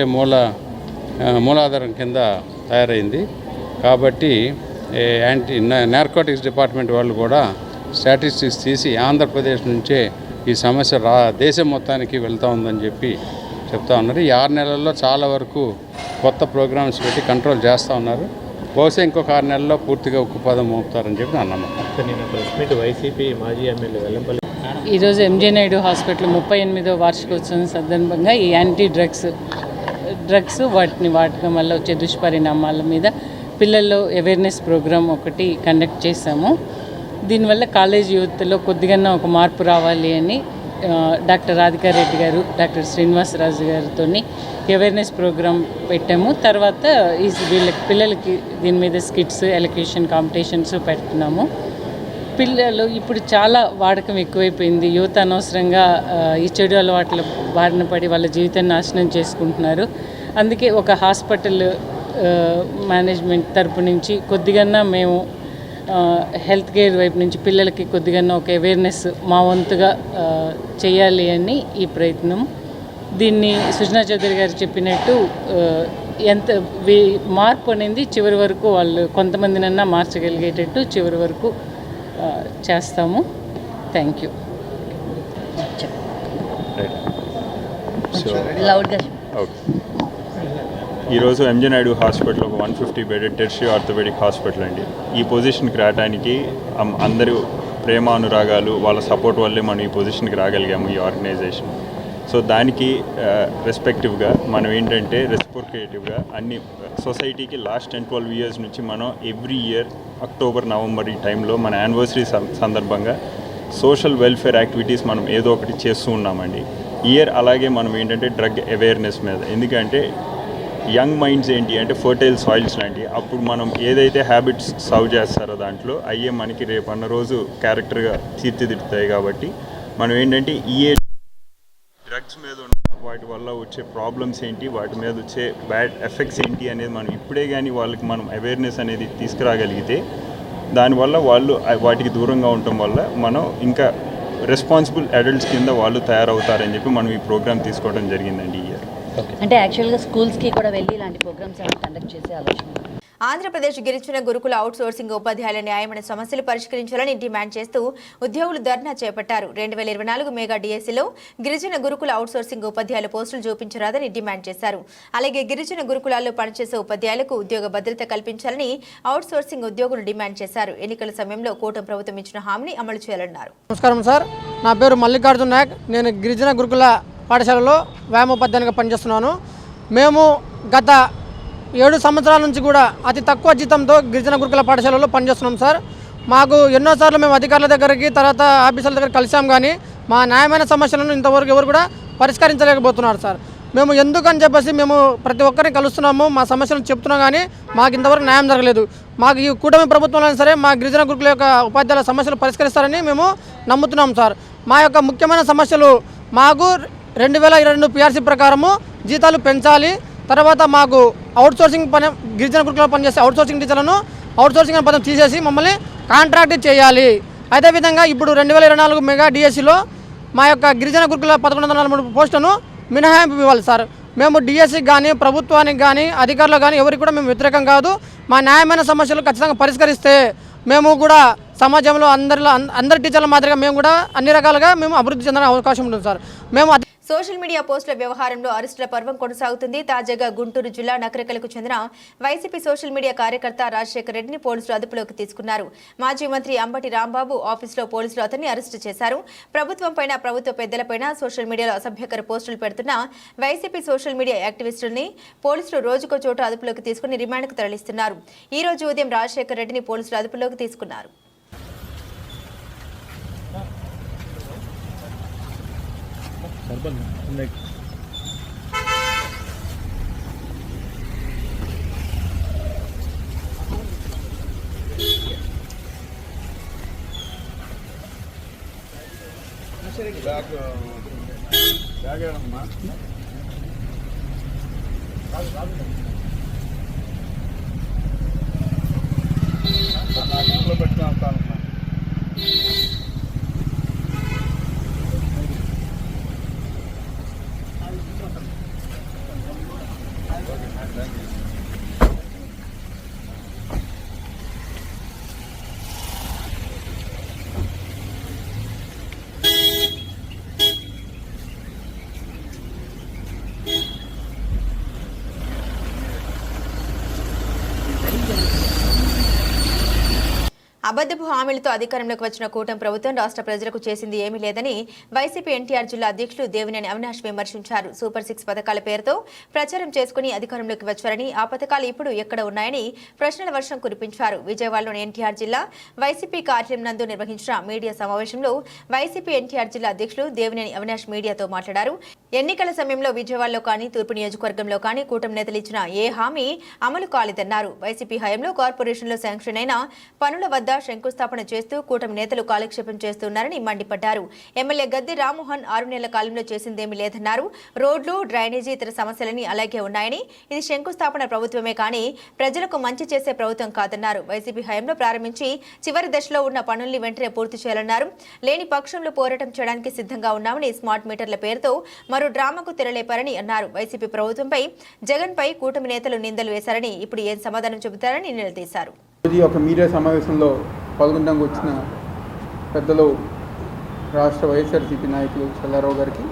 మూలాధారం కింద తయారైంది. కాబట్టి యాంటీ నార్కోటిక్స్ డిపార్ట్మెంట్ వాళ్ళు కూడా స్టాటిస్టిక్స్ తీసి ఆంధ్రప్రదేశ్ నుంచే ఈ సమస్య దేశం మొత్తానికి వెళ్తూ ఉందని చెప్పి చెప్తా ఉన్నారు. ఈ 6 నెలల్లో చాలా వరకు కొత్త ప్రోగ్రామ్స్ పెట్టి కంట్రోల్ చేస్తూ ఉన్నారు. బహుశా ఇంకొక 6 నెలల్లో పూర్తిగా ఉక్కుపాదం మోపుతారని చెప్పి నా నమ్మకం. వైసీపీ మాజీ ఎమ్మెల్యే వెల్లంపల్లి ఈరోజు ఎంజే నాయుడు హాస్పిటల్ 38వ వార్షికోత్సవం సందర్భంగా ఈ యాంటీ డ్రగ్స్ వాటిని వాడకం వల్ల వచ్చే దుష్పరిణామాల మీద పిల్లల్లో అవేర్నెస్ ప్రోగ్రామ్ ఒకటి కండక్ట్ చేశాము. దీనివల్ల కాలేజ్ యూత్లో కొద్దిగా ఒక మార్పు రావాలి అని డాక్టర్ రాధికా రెడ్డి గారు, డాక్టర్ శ్రీనివాసరాజు గారితో అవేర్నెస్ ప్రోగ్రామ్ పెట్టాము. తర్వాత పిల్లలకి దీని మీద స్కిట్స్, ఎలక్యూషన్ కాంపిటీషన్స్ పెడుతున్నాము. పిల్లలు ఇప్పుడు చాలా వాడకం ఎక్కువైపోయింది. యువత అనవసరంగా ఈ చెడు అలవాట్ల బారిన పడి వాళ్ళ జీవితాన్ని నాశనం చేసుకుంటున్నారు. అందుకే ఒక హాస్పిటల్ మేనేజ్మెంట్ తరపు నుంచి కొద్దిగా మేము హెల్త్ కేర్ వైపు నుంచి పిల్లలకి కొద్దిగా ఒక అవేర్నెస్ మా వంతుగా చేయాలి అని ఈ ప్రయత్నం. దీన్ని సుజనా చౌదరి గారు చెప్పినట్టు ఎంత మార్పు అనేది చివరి వరకు వాళ్ళు కొంతమందినన్నా మార్చగలిగేటట్టు చివరి వరకు చేస్తాము. Thank you. ఈరోజు ఎంజే నాయుడు హాస్పిటల్ ఒక 150 బెడెడ్ టెర్షియరీ ఆర్థోపెడిక్ హాస్పిటల్ అండి. ఈ పొజిషన్కి రావడానికి అందరూ ప్రేమ అనురాగాలు వాళ్ళ సపోర్ట్ వల్లే మనం ఈ పొజిషన్కి రాగలిగాము ఈ ఆర్గనైజేషన్. సో దానికి రెస్పెక్టివ్గా మనం ఏంటంటే రెస్పోర్కేటివ్గా అన్ని సొసైటీకి లాస్ట్ 10-12 ఇయర్స్ నుంచి మనం ఎవ్రీ ఇయర్ అక్టోబర్, నవంబర్ ఈ టైంలో మన యానివర్సరీ సందర్భంగా సోషల్ వెల్ఫేర్ యాక్టివిటీస్ మనం ఏదో ఒకటి చేస్తూ ఉన్నామండి. ఇయర్ అలాగే మనం ఏంటంటే డ్రగ్ అవేర్నెస్ మీద, ఎందుకంటే యంగ్ మైండ్స్ ఏంటి అంటే ఫర్టైల్ సాయిల్స్ లాంటివి. అప్పుడు మనం ఏదైతే హ్యాబిట్స్ సర్వ్ చేస్తారో దాంట్లో అయ్యే మనకి రేపు అన్న రోజు క్యారెక్టర్గా తీర్చిదిద్దుతాయి. కాబట్టి మనం ఏంటంటే ఈ డ్రగ్స్ మీద ఉన్న వాటి వల్ల వచ్చే ప్రాబ్లమ్స్ ఏంటి, వాటి మీద వచ్చే బ్యాడ్ ఎఫెక్ట్స్ ఏంటి అనేది మనం ఇప్పుడే కానీ వాళ్ళకి మనం అవేర్నెస్ అనేది తీసుకురాగలిగితే దానివల్ల వాళ్ళు వాటికి దూరంగా ఉండటం వల్ల మనం ఇంకా రెస్పాన్సిబుల్ అడల్ట్స్ కింద వాళ్ళు తయారవుతారని చెప్పి మనం ఈ ప్రోగ్రామ్ తీసుకోవడం జరిగిందండి ఈ ఇయర్. అంటే యాక్చువల్గా స్కూల్స్కి కూడా వెళ్ళి ఇలాంటి ప్రోగ్రామ్స్ ఏమైనా కండక్ట్ చేసే ఆలోచన? ఆంధ్రప్రదేశ్ గిరిజన గురుకుల అవుట్సోర్సింగ్ ఉపాధ్యాయుల న్యాయమైన సమస్యలు పరిష్కరించాలని డిమాండ్ చేస్తూ ఉద్యోగులు ధర్నా చేపట్టారు. 2024 మెగా డిఎస్సీలో గిరిజన గురుకుల అవుట్సోర్సింగ్ ఉపాధ్యాయుల పోస్టులు చూపించరాదని డిమాండ్ చేశారు. అలాగే గిరిజన గురుకులాల్లో పనిచేసే ఉపాధ్యాయులకు ఉద్యోగ భద్రత కల్పించాలని అవుట్సోర్సింగ్ ఉద్యోగులు డిమాండ్ చేశారు. ఎన్నికల సమయంలో కూటమి ప్రభుత్వం ఇచ్చిన హామీని అమలు చేయాలన్నారు. నమస్కారం సార్, నా పేరు మల్లికార్జున నాయక్. నేను గిరిజన గురుకుల పాఠశాలలో వ్యాయామోపాధ్యాయునిగా పనిచేస్తున్నాను. మేము గత 7 సంవత్సరాల నుంచి కూడా అతి తక్కువ జీతంతో గిరిజన గురుకుల పాఠశాలలో పనిచేస్తున్నాం సార్. మాకు ఎన్నోసార్లు మేము అధికారుల దగ్గరికి, తర్వాత ఆఫీసర్ల దగ్గర కలిసాం, కానీ మా న్యాయమైన సమస్యలను ఇంతవరకు ఎవరు కూడా పరిష్కరించలేకపోతున్నారు సార్. మేము ఎందుకని చెప్పేసి మేము ప్రతి ఒక్కరిని కలుస్తున్నాము, మా సమస్యలను చెప్తున్నాం, కానీ మాకు ఇంతవరకు న్యాయం జరగలేదు. మాకు ఈ కూటమి ప్రభుత్వంలో సరే మా గిరిజన గురుకుల యొక్క ఉపాధ్యాయుల సమస్యలు పరిష్కరిస్తారని మేము నమ్ముతున్నాం సార్. మా యొక్క ముఖ్యమైన సమస్యలు, మాకు 2022 పిఆర్సీ ప్రకారము జీతాలు పెంచాలి. తర్వాత మాకు అవుట్సోర్సింగ్ పని, గిరిజన గురుకులలో పనిచేసే అవుట్సోర్సింగ్ టీచర్లను అవుట్సోర్సింగ్ అనే పదం తీసేసి మమ్మల్ని కాంట్రాక్ట్ చేయాలి. అదేవిధంగా ఇప్పుడు 2024 మెగా డిఎస్సీలో మా యొక్క గిరిజన గురుకుల 1143 పోస్టులను మినహాయింపు ఇవ్వాలి సార్. మేము డిఎస్సీకి కానీ, ప్రభుత్వానికి కానీ, అధికారులు కానీ ఎవరికి కూడా మేము వ్యతిరేకం కాదు. మా న్యాయమైన సమస్యలు ఖచ్చితంగా పరిష్కరిస్తే మేము కూడా సమాజంలో అందరి టీచర్ల మాదిరిగా మేము కూడా అన్ని రకాలుగా మేము అభివృద్ధి చెందడానికి అవకాశం ఉంటుంది సార్. మేము సోషల్ మీడియా పోస్టుల వ్యవహారంలో అరెస్టుల పర్వం కొనసాగుతుంది. తాజాగా గుంటూరు జిల్లా నకరికలకు చెందిన వైసీపీ సోషల్ మీడియా కార్యకర్త రాజశేఖర్ రెడ్డిని పోలీసులు అదుపులోకి తీసుకున్నారు. మాజీ మంత్రి అంబటి రాంబాబు ఆఫీసులో పోలీసులు అతన్ని అరెస్టు చేశారు. ప్రభుత్వంపైన, ప్రభుత్వ పెద్దలపైన సోషల్ మీడియాలో అసభ్యకర పోస్టులు పెడుతున్న వైసీపీ సోషల్ మీడియా యాక్టివిస్టుల్ని పోలీసులు రోజుకో చోట అదుపులోకి తీసుకుని రిమాండ్కు తరలిస్తున్నారు. ఈ రోజు ఉదయం రాజశేఖర్ రెడ్డిని పోలీసులు అదుపులోకి తీసుకున్నారు. అబద్ధపు హామీలతో అధికారంలోకి వచ్చిన కూటమి ప్రభుత్వం రాష్ట్ర ప్రజలకు చేసింది ఏమీ లేదని వైసీపీ ఎన్టీఆర్ జిల్లా అధ్యక్షులు దేవినేని అవినాష్ విమర్శించారు. సూపర్ 6 పథకాల పేరుతో ప్రచారం చేసుకుని అధికారంలోకి వచ్చారని, ఆ పథకాలు ఇప్పుడు ఎక్కడ ఉన్నాయని ప్రశ్నల వర్షం కురిపించారు. విజయవాడలోని ఎన్టీఆర్ జిల్లా వైసీపీ కార్యాలయం నందు నిర్వహించిన మీడియా సమావేశంలో వైసీపీ ఎన్టీఆర్ జిల్లా అధ్యక్షులు దేవినేని అవినాష్ మీడియాతో మాట్లాడారు. ఎన్నికల సమయంలో విజయవాడలో కానీ తూర్పు నియోజకవర్గంలో కానీ కూటమి నేతలు ఇచ్చిన ఏ హామీ అమలు కాలేదన్నారు. వైసీపీ హయాంలో కార్పొరేషన్లో శాంక్షన్ అయిన పనుల వద్ద శంకుస్థాపన చేస్తూ కూటమి నేతలు కాలక్షేపం చేస్తున్నారని మండిపడ్డారు. ఎమ్మెల్యే గద్దె రామ్మోహన్ 6 నెలల కాలంలో చేసిందేమీ లేదన్నారు. రోడ్లు, డ్రైనేజీ, ఇతర సమస్యలన్నీ అలాగే ఉన్నాయని, ఇది శంకుస్థాపన ప్రభుత్వమే కానీ ప్రజలకు మంచి చేసే ప్రభుత్వం కాదన్నారు. వైసీపీ హయాంలో ప్రారంభించి చివరి దశలో ఉన్న పనుల్ని వెంటనే పూర్తి చేయాలన్నారు. లేని పక్షంలో పోరాటం చేయడానికి సిద్ధంగా ఉన్నామని, స్మార్ట్ మీటర్ల పేరుతో మరో డ్రామాకు తెరలేపారని అన్నారు. వైసీపీ ప్రభుత్వంపై, జగన్ పై కూటమి నేతలు నిందలు వేశారని, ఇప్పుడు ఏం సమాధానం చెబుతారని నిలదీశారు. ఒక మీడియా సమావేశంలో పాల్గొనడానికి వచ్చిన పెద్దలు రాష్ట్ర వైఎస్ఆర్సీపీ నాయకులు చల్లారావు గారికి,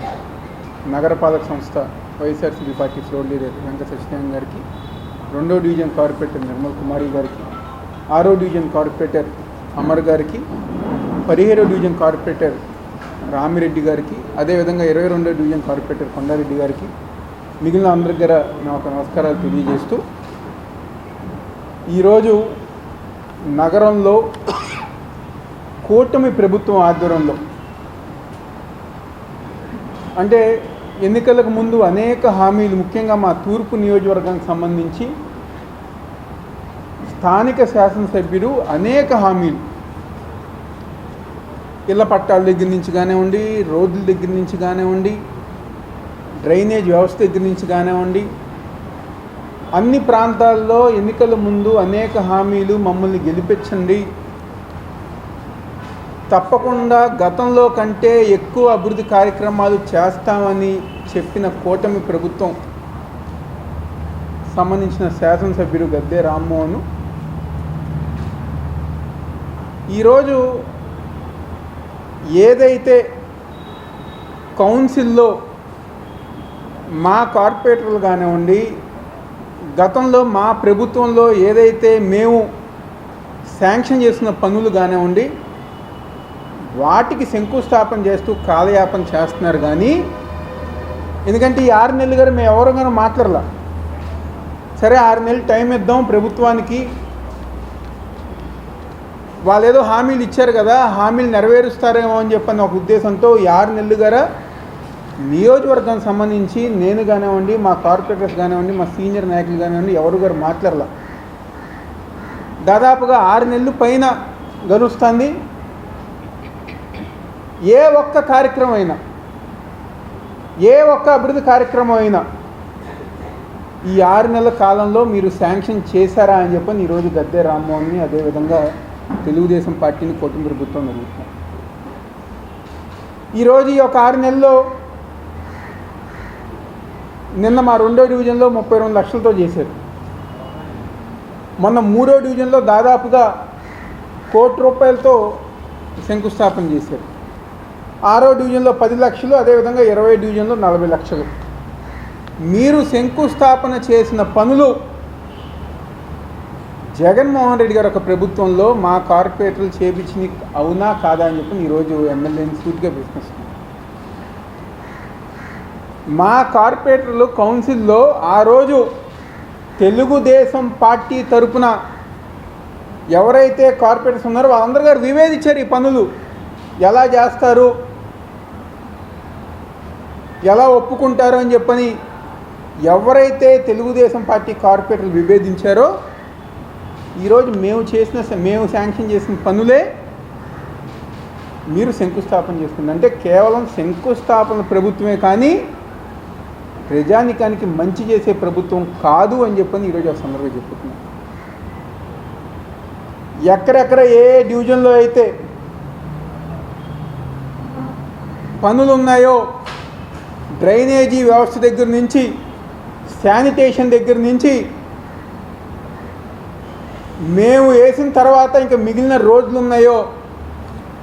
నగరపాలక సంస్థ YSRCP party floor leader Venkata Satyanarayana గారికి, 2వ డివిజన్ కార్పొరేటర్ నిర్మల్ కుమారి గారికి, 6వ డివిజన్ కార్పొరేటర్ అమర్ గారికి, 17వ డివిజన్ కార్పొరేటర్ రామిరెడ్డి గారికి, అదేవిధంగా 22వ డివిజన్ కార్పొరేటర్ కొండారెడ్డి గారికి, మిగిలిన అందరి దగ్గర నా ఒక నమస్కారాలు తెలియజేస్తూ, ఈరోజు నగరంలో కూటమి ప్రభుత్వం ఆధ్వర్యంలో, అంటే ఎన్నికలకు ముందు అనేక హామీలు, ముఖ్యంగా మా తూర్పు నియోజకవర్గానికి సంబంధించి స్థానిక శాసనసభ్యులు అనేక హామీలు, ఇళ్ల పట్టాల దగ్గర నుంచి కానివ్వండి, రోడ్ల దగ్గర నుంచి కానివ్వండి, డ్రైనేజ్ వ్యవస్థ దగ్గర నుంచి కానివ్వండి, అన్ని ప్రాంతాల్లో ఎన్నికల ముందు అనేక హామీలు, మమ్మల్ని గెలిపించండి, తప్పకుండా గతంలో కంటే ఎక్కువ అభివృద్ధి కార్యక్రమాలు చేస్తామని చెప్పిన కూటమి ప్రభుత్వం సంబంధించిన శాసనసభ్యుడు గద్దె రామ్మోహన్ ఈరోజు ఏదైతే కౌన్సిల్లో మా కార్పొరేటర్లు కానివ్వండి, గతంలో మా ప్రభుత్వంలో ఏదైతే మేము శాంక్షన్ చేసిన పనులు కానివ్వండి, వాటికి శంకుస్థాపన చేస్తూ కాలయాపన చేస్తున్నారు. కానీ ఎందుకంటే ఈ 6 నెలలు గారు మేము ఎవరు కానీ మాట్లాడలా, సరే 6 నెలలు టైం ఇద్దాం ప్రభుత్వానికి, వాళ్ళు ఏదో హామీలు ఇచ్చారు కదా, హామీలు నెరవేరుస్తారేమో అని చెప్పని ఒక ఉద్దేశంతో ఈ 6 నెలలు గారా నియోజకవర్గానికి సంబంధించి నేను కానివ్వండి, మా కార్పొరేటర్స్ కానివ్వండి, మా సీనియర్ నాయకులు కానివ్వండి, ఎవరు గారు మాట్లాడలా. దాదాపుగా 6 నెలలు పైన గడుస్తుంది. ఏ ఒక్క కార్యక్రమం అయినా, ఏ ఒక్క అభివృద్ధి కార్యక్రమం అయినా ఈ 6 నెలల కాలంలో మీరు శాంక్షన్ చేశారా అని చెప్పని ఈరోజు గద్దె రామ్మోహన్ని, అదేవిధంగా తెలుగుదేశం పార్టీని కూటమి ప్రభుత్వం అడుగుతున్నాం. ఈరోజు ఈ ఒక 6 నెలల్లో నిన్న మా 2వ డివిజన్లో 32 లక్షలతో చేశారు. మొన్న 3వ డివిజన్లో దాదాపుగా ₹1 కోటి శంకుస్థాపన చేశారు. 6వ డివిజన్లో 10 లక్షలు, అదేవిధంగా 20వ డివిజన్లో 40 లక్షలు. మీరు శంకుస్థాపన చేసిన పనులు జగన్మోహన్ రెడ్డి గారు ఒక ప్రభుత్వంలో మా కార్పొరేటర్లు చేపించి అవునా కాదా అని చెప్పి ఈరోజు ఎమ్మెల్యేని సూటిగా ప్రశ్నిస్తున్నారు. మా కార్పొరేటర్లు కౌన్సిల్లో ఆ రోజు తెలుగుదేశం పార్టీ తరపున ఎవరైతే కార్పొరేటర్స్ ఉన్నారో వాళ్ళందరూ గారు వివేదించారు. ఈ పనులు ఎలా చేస్తారు, ఎలా ఒప్పుకుంటారో అని చెప్పని ఎవరైతే తెలుగుదేశం పార్టీ కార్పొరేటర్లు విభేదించారో ఈరోజు మేము శాంక్షన్ చేసిన పనులే మీరు శంకుస్థాపన చేస్తుంది. అంటే కేవలం శంకుస్థాపన ప్రభుత్వమే కానీ ప్రజానికానికి మంచి చేసే ప్రభుత్వం కాదు అని చెప్పని ఈరోజు ఆ సందర్భంగా చెప్పుతున్నాం. ఎక్కడెక్కడ ఏ డివిజన్లో అయితే పనులు ఉన్నాయో డ్రైనేజీ వ్యవస్థ దగ్గర నుంచి శానిటేషన్ దగ్గర నుంచి మేము వేసిన తర్వాత ఇంకా మిగిలిన రోడ్లు ఉన్నాయో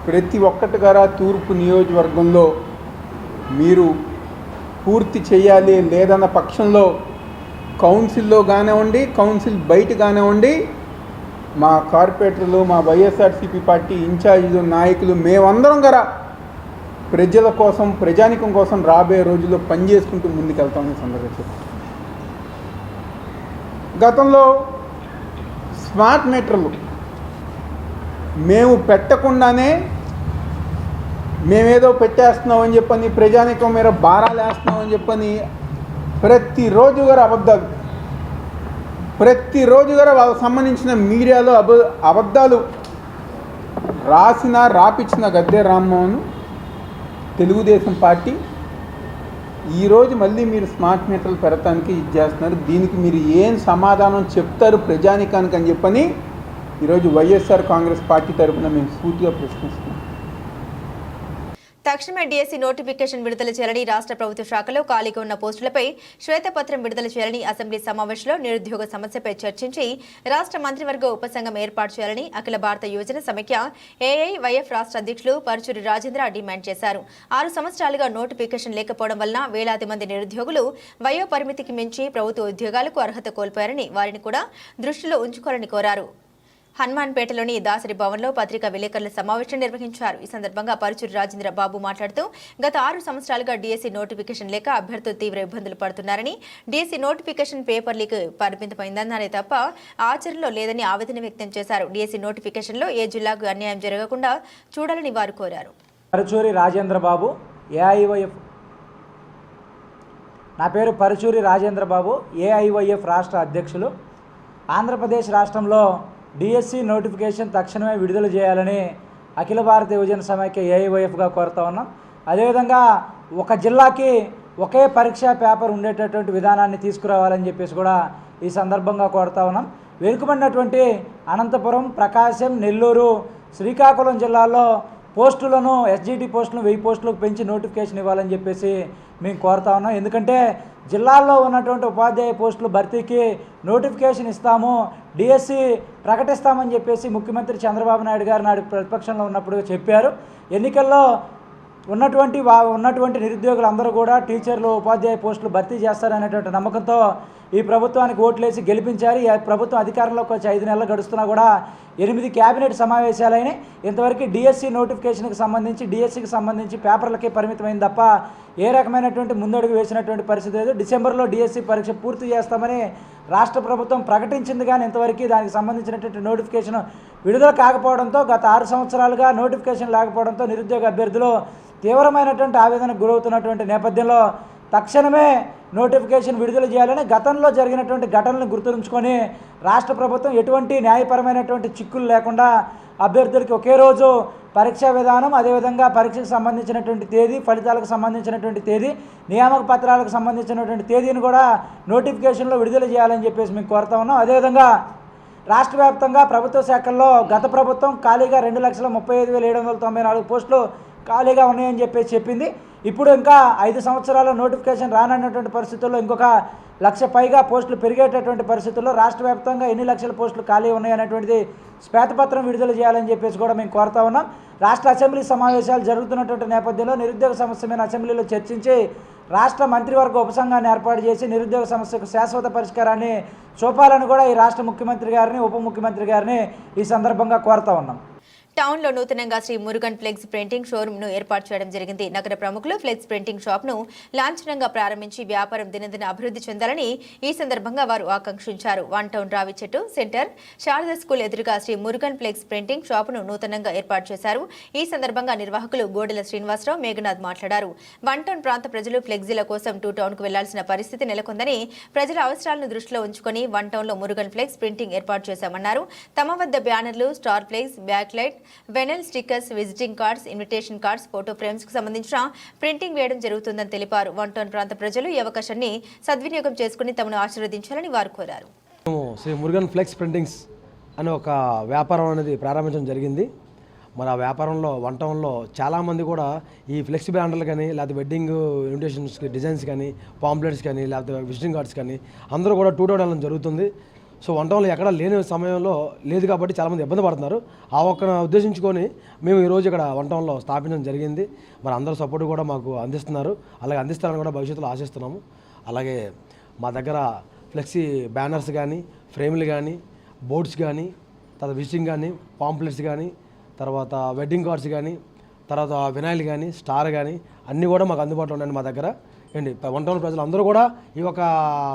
ప్రతి ఒక్కటి గారా తూర్పు నియోజకవర్గంలో మీరు పూర్తి చేయాలి. లేదన్న పక్షంలో కౌన్సిల్లో కానివ్వండి, కౌన్సిల్ బయట కానివ్వండి, మా కార్పొరేటర్లు, మా వైఎస్ఆర్సీపీ పార్టీ ఇన్ఛార్జీలు, నాయకులు మేమందరం గారా ప్రజల కోసం, ప్రజానికం కోసం రాబోయే రోజుల్లో పనిచేసుకుంటూ ముందుకెళ్తామని సందర్భంగా. గతంలో స్మార్ట్ మీటర్లు మేము పెట్టకుండానే మేమేదో పెట్టేస్తున్నామని చెప్పని, ప్రజానికం మీద భారాలు వేస్తున్నామని చెప్పని ప్రతిరోజు గారు అబద్ధాలు, ప్రతిరోజు గారు వాళ్ళకి సంబంధించిన మీడియాలో అబద్ధాలు రాపించిన గద్దె రామ్మోహన్ తెలుగుదేశం పార్టీ ఈరోజు మళ్ళీ మీరు స్మార్ట్ మీటర్లు పెడతానికి ఇది చేస్తున్నారు. దీనికి మీరు ఏం సమాధానం చెప్తారు ప్రజానికానికి అని చెప్పని ఈరోజు వైఎస్ఆర్ కాంగ్రెస్ పార్టీ తరఫున మేము పూర్తిగా ప్రశ్నిస్తున్నాం. తక్షణమే డిఎస్సి నోటిఫికేషన్ విడుదల చేయాలని రాష్ట్ర ప్రభుత్వ శాఖలో ఖాళీగా ఉన్న పోస్టులపై శ్వేతపత్రం విడుదల చేయాలని అసెంబ్లీ సమావేశంలో నిరుద్యోగ సమస్యపై చర్చించి రాష్ట్ర మంత్రివర్గ ఉపసంఘం ఏర్పాటు చేయాలని అఖిల భారత యువజన సమైక్య ఏఐవైఎఫ్ రాష్ట్ర అధ్యక్షులు పరుచూరి రాజేంద్ర డిమాండ్ చేశారు. 6 సంవత్సరాలుగా నోటిఫికేషన్ లేకపోవడం వలన వేలాది మంది నిరుద్యోగులు వయో పరిమితికి మించి ప్రభుత్వ ఉద్యోగాలకు అర్హత కోల్పోయారని వారిని కూడా దృష్టిలో ఉంచుకోవాలని కోరారు. హనుమాన్పేటలోని దాసరి భవన్లో పత్రికా విలేకరుల సమావేశం నిర్వహించారు. ఈ సందర్భంగా పరుచూరి రాజేంద్ర బాబు మాట్లాడుతూ గత 6 సంవత్సరాలుగా డిఎస్సి నోటిఫికేషన్ లేక అభ్యర్థులు తీవ్ర ఇబ్బందులు పడుతున్నారని, డిఎస్సి నోటిఫికేషన్ పేపర్ లీక్ పరిమితమైందన్నారే తప్ప ఆచరణలో లేదని ఆవేదన వ్యక్తం చేశారు. డిఎస్సి నోటిఫికేషన్లో ఏ జిల్లాకు అన్యాయం జరగకుండా చూడాలని వారు కోరారు. పరుచూరి రాజేంద్ర బాబు, ఏఐవైఎఫ్. నా పేరు పరుచూరి రాజేంద్ర బాబు, ఏఐవైఎఫ్ రాష్ట్ర అధ్యక్షులు. ఆంధ్రప్రదేశ్ రాష్ట్రంలో డిఎస్సి నోటిఫికేషన్ తక్షణమే విడుదల చేయాలని అఖిల భారత యువజన సమైక్య ఏఐవైఎఫ్గా కోరుతా ఉన్నాం. అదేవిధంగా ఒక జిల్లాకి ఒకే పరీక్షా పేపర్ ఉండేటటువంటి విధానాన్ని తీసుకురావాలని చెప్పేసి కూడా ఈ సందర్భంగా కోరుతా ఉన్నాం. వెనుకబడినటువంటి అనంతపురం, ప్రకాశం, నెల్లూరు, శ్రీకాకుళం జిల్లాల్లో పోస్టులను, ఎస్జిటి పోస్టులను 1000 పోస్టులకు పెంచి నోటిఫికేషన్ ఇవ్వాలని చెప్పేసి మేము కోరుతా ఉన్నాం. ఎందుకంటే జిల్లాల్లో ఉన్నటువంటి ఉపాధ్యాయ పోస్టులు భర్తీకి నోటిఫికేషన్ ఇస్తాము, డిఎస్సి ప్రకటిస్తామని చెప్పేసి ముఖ్యమంత్రి చంద్రబాబు నాయుడు గారు నాడు ప్రతిపక్షంలో ఉన్నప్పుడు చెప్పారు. ఎన్నికల్లో ఉన్నటువంటి నిరుద్యోగులందరూ కూడా టీచర్లు, ఉపాధ్యాయ పోస్టులు భర్తీ చేస్తారనేటువంటి నమ్మకంతో ఈ ప్రభుత్వానికి ఓట్లేసి గెలిపించారు. ఈ ప్రభుత్వం అధికారంలోకి వచ్చి 5 నెలలు గడుస్తున్నా కూడా 8 కేబినెట్ సమావేశాలైన ఇంతవరకు డిఎస్సి నోటిఫికేషన్కి సంబంధించి, డిఎస్సికి సంబంధించి పేపర్లకే పరిమితమైంది తప్ప ఏ రకమైనటువంటి ముందడుగు వేసినటువంటి పరిస్థితి లేదు. డిసెంబర్లో డిఎస్సి పరీక్ష పూర్తి చేస్తామని రాష్ట్ర ప్రభుత్వం ప్రకటించింది, కానీ ఇంతవరకు దానికి సంబంధించినటువంటి నోటిఫికేషన్ విడుదల కాకపోవడంతో, గత 6 సంవత్సరాలుగా నోటిఫికేషన్ లేకపోవడంతో నిరుద్యోగ అభ్యర్థులు తీవ్రమైనటువంటి ఆవేదనకు గురవుతున్నటువంటి నేపథ్యంలో తక్షణమే నోటిఫికేషన్ విడుదల చేయాలని గతంలో జరిగినటువంటి ఘటనలను గుర్తుంచుకొని రాష్ట్ర ప్రభుత్వం ఎటువంటి న్యాయపరమైనటువంటి చిక్కులు లేకుండా అభ్యర్థులకి ఒకే రోజు పరీక్షా విధానం, అదేవిధంగా పరీక్షకు సంబంధించినటువంటి తేదీ, ఫలితాలకు సంబంధించినటువంటి తేదీ, నియామక పత్రాలకు సంబంధించినటువంటి తేదీని కూడా నోటిఫికేషన్లో విడుదల చేయాలని చెప్పేసి మేము కోరుతా ఉన్నాం. అదేవిధంగా రాష్ట్ర వ్యాప్తంగా ప్రభుత్వ శాఖల్లో గత ప్రభుత్వం ఖాళీగా 2,35,794 పోస్టులు ఖాళీగా ఉన్నాయని చెప్పేసి చెప్పింది. ఇప్పుడు ఇంకా 5 సంవత్సరాల నోటిఫికేషన్ రానన్నటువంటి పరిస్థితుల్లో ఇంకొక 1,00,000 పైగా పోస్టులు పెరిగేటటువంటి పరిస్థితుల్లో రాష్ట్ర వ్యాప్తంగా ఎన్ని లక్షల పోస్టులు ఖాళీ ఉన్నాయనేటువంటిది శ్వేతపత్రం విడుదల చేయాలని చెప్పేసి కూడా మేము కోరుతా ఉన్నాం. రాష్ట్ర అసెంబ్లీ సమావేశాలు జరుగుతున్నటువంటి నేపథ్యంలో నిరుద్యోగ సమస్య మీద అసెంబ్లీలో చర్చించి రాష్ట్ర మంత్రివర్గ ఉపసంఘాన్ని ఏర్పాటు చేసి నిరుద్యోగ సమస్యకు శాశ్వత పరిష్కారాన్ని చూపాలని కూడా ఈ రాష్ట్ర ముఖ్యమంత్రి గారిని, ఉప ముఖ్యమంత్రి గారిని ఈ సందర్భంగా కోరుతా ఉన్నాం. టౌన్లో నూతనంగా శ్రీ మురుగన్ ఫ్లెక్స్ ప్రింటింగ్ షోరూంను ఏర్పాటు చేయడం జరిగింది. నగర ప్రముఖులు ఫ్లెక్స్ ప్రింటింగ్ షాప్ను లాంఛనంగా ప్రారంభించి వ్యాపారం దినదిన అభివృద్ధి చెందాలని ఈ సందర్భంగా వారు ఆకాంక్షించారు. వన్ టౌన్ రావిచెట్టు సెంటర్ శారదా స్కూల్ ఎదురుగా శ్రీ మురుగన్ ఫ్లెక్స్ ప్రింటింగ్ షాపును నూతనంగా ఏర్పాటు చేశారు. ఈ సందర్భంగా నిర్వాహకులు గోడెల శ్రీనివాసరావు, మేఘనాథ్ మాట్లాడారు. వన్ టౌన్ ప్రాంత ప్రజలు ఫ్లెక్సీల కోసం టూ టౌన్కు వెళ్లాల్సిన పరిస్థితి నెలకొందని, ప్రజల అవసరాలను దృష్టిలో ఉంచుకొని వన్ టౌన్లో మురుగన్ ఫ్లెక్స్ ప్రింటింగ్ ఏర్పాటు చేశామన్నారు. తమ వద్ద బ్యానర్లు, star flex, back light, vinyl stickers, visiting cards, invitation cards, photo frames కు సంబంధించిన ప్రింటింగ్ వేయడం జరుగుతుందని తెలిపారు. వన్ టౌన్ ప్రాంత ప్రజలు ఈ అవకాశాన్ని సద్వినియోగం చేసుకుని తమను ఆశీర్వదించాలని వారు కోరారు. శ్రీ మురుగన్ ఫ్లెక్స్ ప్రింటింగ్స్ అనే ఒక వ్యాపారం అనేది ప్రారంభించడం జరిగింది. మరి ఆ వ్యాపారంలో వన్ టౌన్లో చాలామంది కూడా ఈ ఫ్లెక్స్ బ్యానర్లు కానీ, లేకపోతే వెడ్డింగ్ ఇన్విటేషన్స్ డిజైన్స్ కానీ, పాంప్లెట్స్ కానీ, లేకపోతే విజిటింగ్ కార్డ్స్ కానీ అందరూ కూడా టూ టౌన్ వెళ్ళడం జరుగుతుంది. సో వన్ టౌన్లో ఎక్కడ లేని సమయంలో లేదు కాబట్టి చాలామంది ఇబ్బంది పడుతున్నారు. ఆ ఒక్క ఉద్దేశించుకొని మేము ఈరోజు ఇక్కడ వన్ టౌన్లో స్థాపించడం జరిగింది. మరి అందరూ సపోర్ట్ కూడా మాకు అందిస్తున్నారు, అలాగే అందిస్తారని కూడా భవిష్యత్తులో ఆశిస్తున్నాము. అలాగే మా దగ్గర ఫ్లెక్సీ బ్యానర్స్ కానీ, ఫ్రేమ్లు కానీ, బోర్డ్స్ కానీ, తర్వాత విజిటింగ్ కానీ, పాంప్లెట్స్ కానీ, తర్వాత వెడ్డింగ్ కార్డ్స్ కానీ, తర్వాత వినాయిల్ కానీ, స్టార్ కానీ అన్నీ కూడా మాకు అందుబాటులో ఉన్నాయి మా దగ్గర. ఏంటి వన్ టౌన్ ప్రజలు అందరూ కూడా ఈ ఒక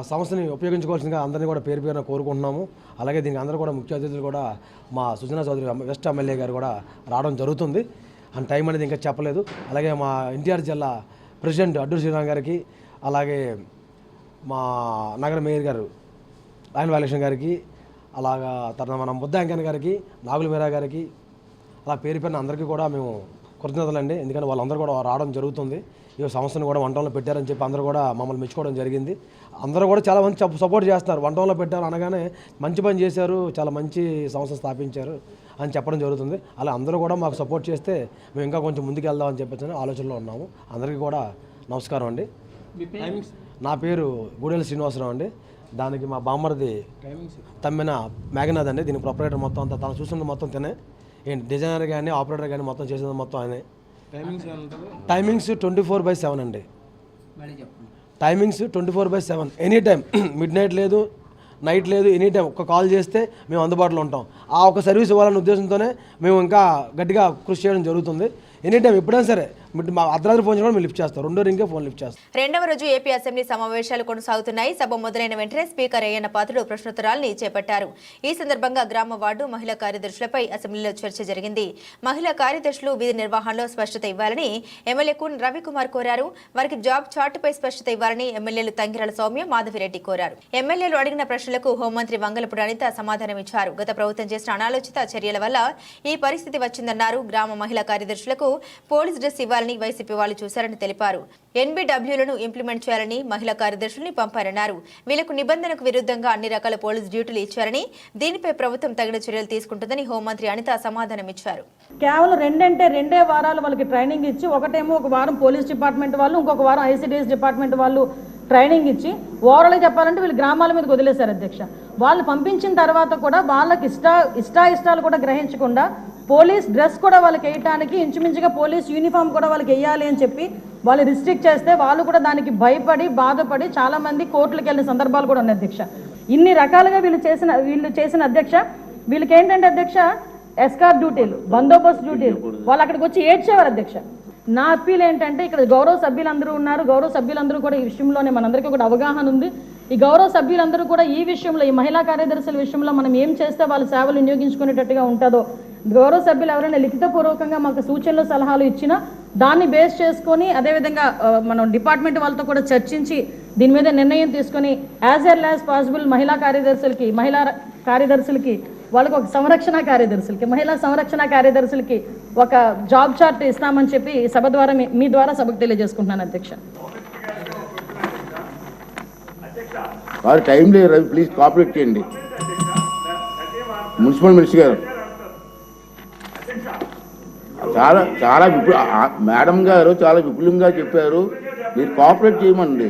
సంస్థని ఉపయోగించుకోవాల్సిందిగా అందరినీ కూడా పేరు పేరున కోరుకుంటున్నాము. అలాగే దీనికి అందరూ కూడా ముఖ్య అతిథులు కూడా మా సుజనా చౌదరి వెస్ట్ ఎమ్మెల్యే గారు కూడా రావడం జరుగుతుంది. అండ్ టైం అనేది ఇంకా చెప్పలేదు. అలాగే మా ఎన్టీఆర్ జిల్లా ప్రెసిడెంట్ అడ్డూరి శ్రీరామ్ గారికి, అలాగే మా నగర మేయర్ గారు ఆయన బాలకృష్ణ గారికి, అలాగా తర్వాత మన ముద్దాంకన్ గారికి, నాగుల మీరా గారికి, అలా పేరు పేరున అందరికీ కూడా మేము కృతజ్ఞతలండి. ఎందుకంటే వాళ్ళందరూ కూడా రావడం జరుగుతుంది. ఈ సంస్థను కూడా వన్ టౌన్లో పెట్టారని చెప్పి అందరూ కూడా మమ్మల్ని మెచ్చుకోవడం జరిగింది. అందరూ కూడా చాలా మంది సపోర్ట్ చేస్తున్నారు. వన్ టౌన్లో పెట్టారు అనగానే మంచి పని చేశారు, చాలా మంచి సంస్థ స్థాపించారు అని చెప్పడం జరుగుతుంది. అలా అందరూ కూడా మాకు సపోర్ట్ చేస్తే మేము ఇంకా కొంచెం ముందుకు వెళ్దామని చెప్పేసి ఆలోచనలో ఉన్నాము. అందరికీ కూడా నమస్కారం అండి. నా పేరు గూడెల శ్రీనివాసరావు అండి. దానికి మా బామ్మర్ది తమ్మిన మేఘనాథ్ అండి. దీనికి ప్రొపరేటర్ మొత్తం అంతా తను చూస్తున్నది మొత్తం తినే, ఏంటి డిజైనర్ కానీ, ఆపరేటర్ కానీ మొత్తం చేసేది మొత్తం ఆయనే. టైమింగ్స్ 24/7 అండి. Timings 24/7 any time. Mid night లేదు, నైట్ లేదు, ఎనీ టైం ఒక్క కాల్ చేస్తే మేము అందుబాటులో ఉంటాం. ఆ ఒక సర్వీస్ ఇవ్వాలనే ఉద్దేశంతోనే మేము ఇంకా గట్టిగా కృషి చేయడం జరుగుతుంది. ఎనీ టైం ఎప్పుడైనా సరే మా అర్ధరాత్రి ఫోన్ చేయడం మేము లిఫ్ట్ చేస్తాం. రెండో రింగే ఫోన్ లిఫ్ట్ చేస్తాం. రెండవ రోజు ఏపీ అసెంబ్లీ సమావేశాలు కొనసాగుతున్నాయి. సభ మొదలైన వెంటనే స్పీకర్ అయ్యన్న పాత్రుడు ప్రశ్నోత్తరాల్ని చేపట్టారు. ఈ సందర్భంగా గ్రామ వార్డు మహిళా కార్యదర్శులపై అసెంబ్లీలో చర్చ జరిగింది. మహిళా కార్యదర్శులు విధి నిర్వహణలో స్పష్టత ఇవ్వాలని ఎమ్మెల్యే కూన్ రవికుమార్ కోరారు. వారికి జాబ్ చార్టుపై స్పష్టత ఇవ్వాలని ఎమ్మెల్యేలు తంగిరాల సౌమ్య, మాధవిరెడ్డి కోరారు. ఎమ్మెల్యేలు అడిగిన ప్రశ్నలకు హోంమంత్రి వంగలపూడి అనిత సమాధానమిచ్చారు. గత ప్రభుత్వం చేసిన అనాలోచిత చర్యల వల్ల ఈ పరిస్థితి వచ్చిందన్నారు. గ్రామ మహిళా కార్యదర్శులకు పోలీస్ డ్రెస్ ఇవ్వాలని వైసీపీ వాళ్ళు చూశారని తెలిపారు. ఎన్బిడబ్ల్యూలను ఇంప్లిమెంట్ చేయాలని మహిళా కార్యదర్శుల్ని పంపారన్నారు. వీళ్లకు నిబంధనకు విరుద్ధంగా అన్ని రకాల పోలీస్ డ్యూటీలు ఇచ్చారని, దీనిపై ప్రభుత్వం తగిన చర్యలు తీసుకుంటుందని హోంమంత్రి అనిత సమాధానమిచ్చారు. కేవలం రెండే వారాలు వాళ్ళకి ట్రైనింగ్ ఇచ్చి, ఒకటేమో ఒక వారం పోలీస్ డిపార్ట్మెంట్ వాళ్ళు, ఇంకొక వారం ఐసిడిఎస్ డిపార్ట్మెంట్ వాళ్ళు ట్రైనింగ్ ఇచ్చి ఓవరాల్గా చెప్పాలంటే వీళ్ళు గ్రామాల మీదకి వదిలేశారు అధ్యక్ష. వాళ్ళు పంపించిన తర్వాత కూడా వాళ్ళకి ఇష్టాలు కూడా గ్రహించకుండా పోలీస్ డ్రెస్ కూడా వాళ్ళకి వేయటానికి, ఇంచుమించుగా పోలీస్ యూనిఫామ్ కూడా వాళ్ళకి వేయాలి అని చెప్పి వాళ్ళు రిస్ట్రిక్ట్ చేస్తే వాళ్ళు కూడా దానికి భయపడి బాధపడి చాలామంది కోర్టులకు వెళ్ళిన సందర్భాలు కూడా ఉన్నాయి అధ్యక్ష. ఇన్ని రకాలుగా వీళ్ళు చేసిన అధ్యక్ష, వీళ్ళకి ఏంటంటే అధ్యక్ష ఎస్కార్ డ్యూటీలు, బందోబస్తు డ్యూటీలు, వాళ్ళు అక్కడికి వచ్చి ఏడ్చేవారు అధ్యక్ష. నా అప్పీల్ ఏంటంటే ఇక్కడ గౌరవ సభ్యులందరూ ఉన్నారు. గౌరవ సభ్యులందరూ కూడా ఈ విషయంలోనే మనందరికీ కూడా అవగాహన ఉంది. ఈ గౌరవ సభ్యులందరూ కూడా ఈ విషయంలో, ఈ మహిళా కార్యదర్శుల విషయంలో మనం ఏం చేస్తే వాళ్ళ సేవలు వినియోగించుకునేటట్టుగా ఉంటుందో, గౌరవ సభ్యులు ఎవరైనా లిఖితపూర్వకంగా మాకు సూచనలు సలహాలు ఇచ్చినా దాన్ని బేస్ చేసుకొని, అదేవిధంగా మనం డిపార్ట్మెంట్ వాళ్ళతో కూడా చర్చించి దీని మీద నిర్ణయం తీసుకొని యాజ్ ఎర్లీ యాజ్ పాసిబుల్ మహిళా కార్యదర్శులకి వాళ్ళకి ఒక మహిళా సంరక్షణ కార్యదర్శులకి ఒక జాబ్ చార్ట్ ఇస్తామని చెప్పి సభ ద్వారా మీ ద్వారా సభకు తెలియజేసుకుంటున్నాను అధ్యక్ష. వారు టైం లేదు రవి, ప్లీజ్ కోఆపరేట్ చేయండి. మున్సిపల్ మినిస్టర్ గారు చాలా మేడం గారు చాలా విపులంగా చెప్పారు. మీరు కోఆపరేట్ చేయమండి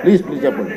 ప్లీజ్ చెప్పండి.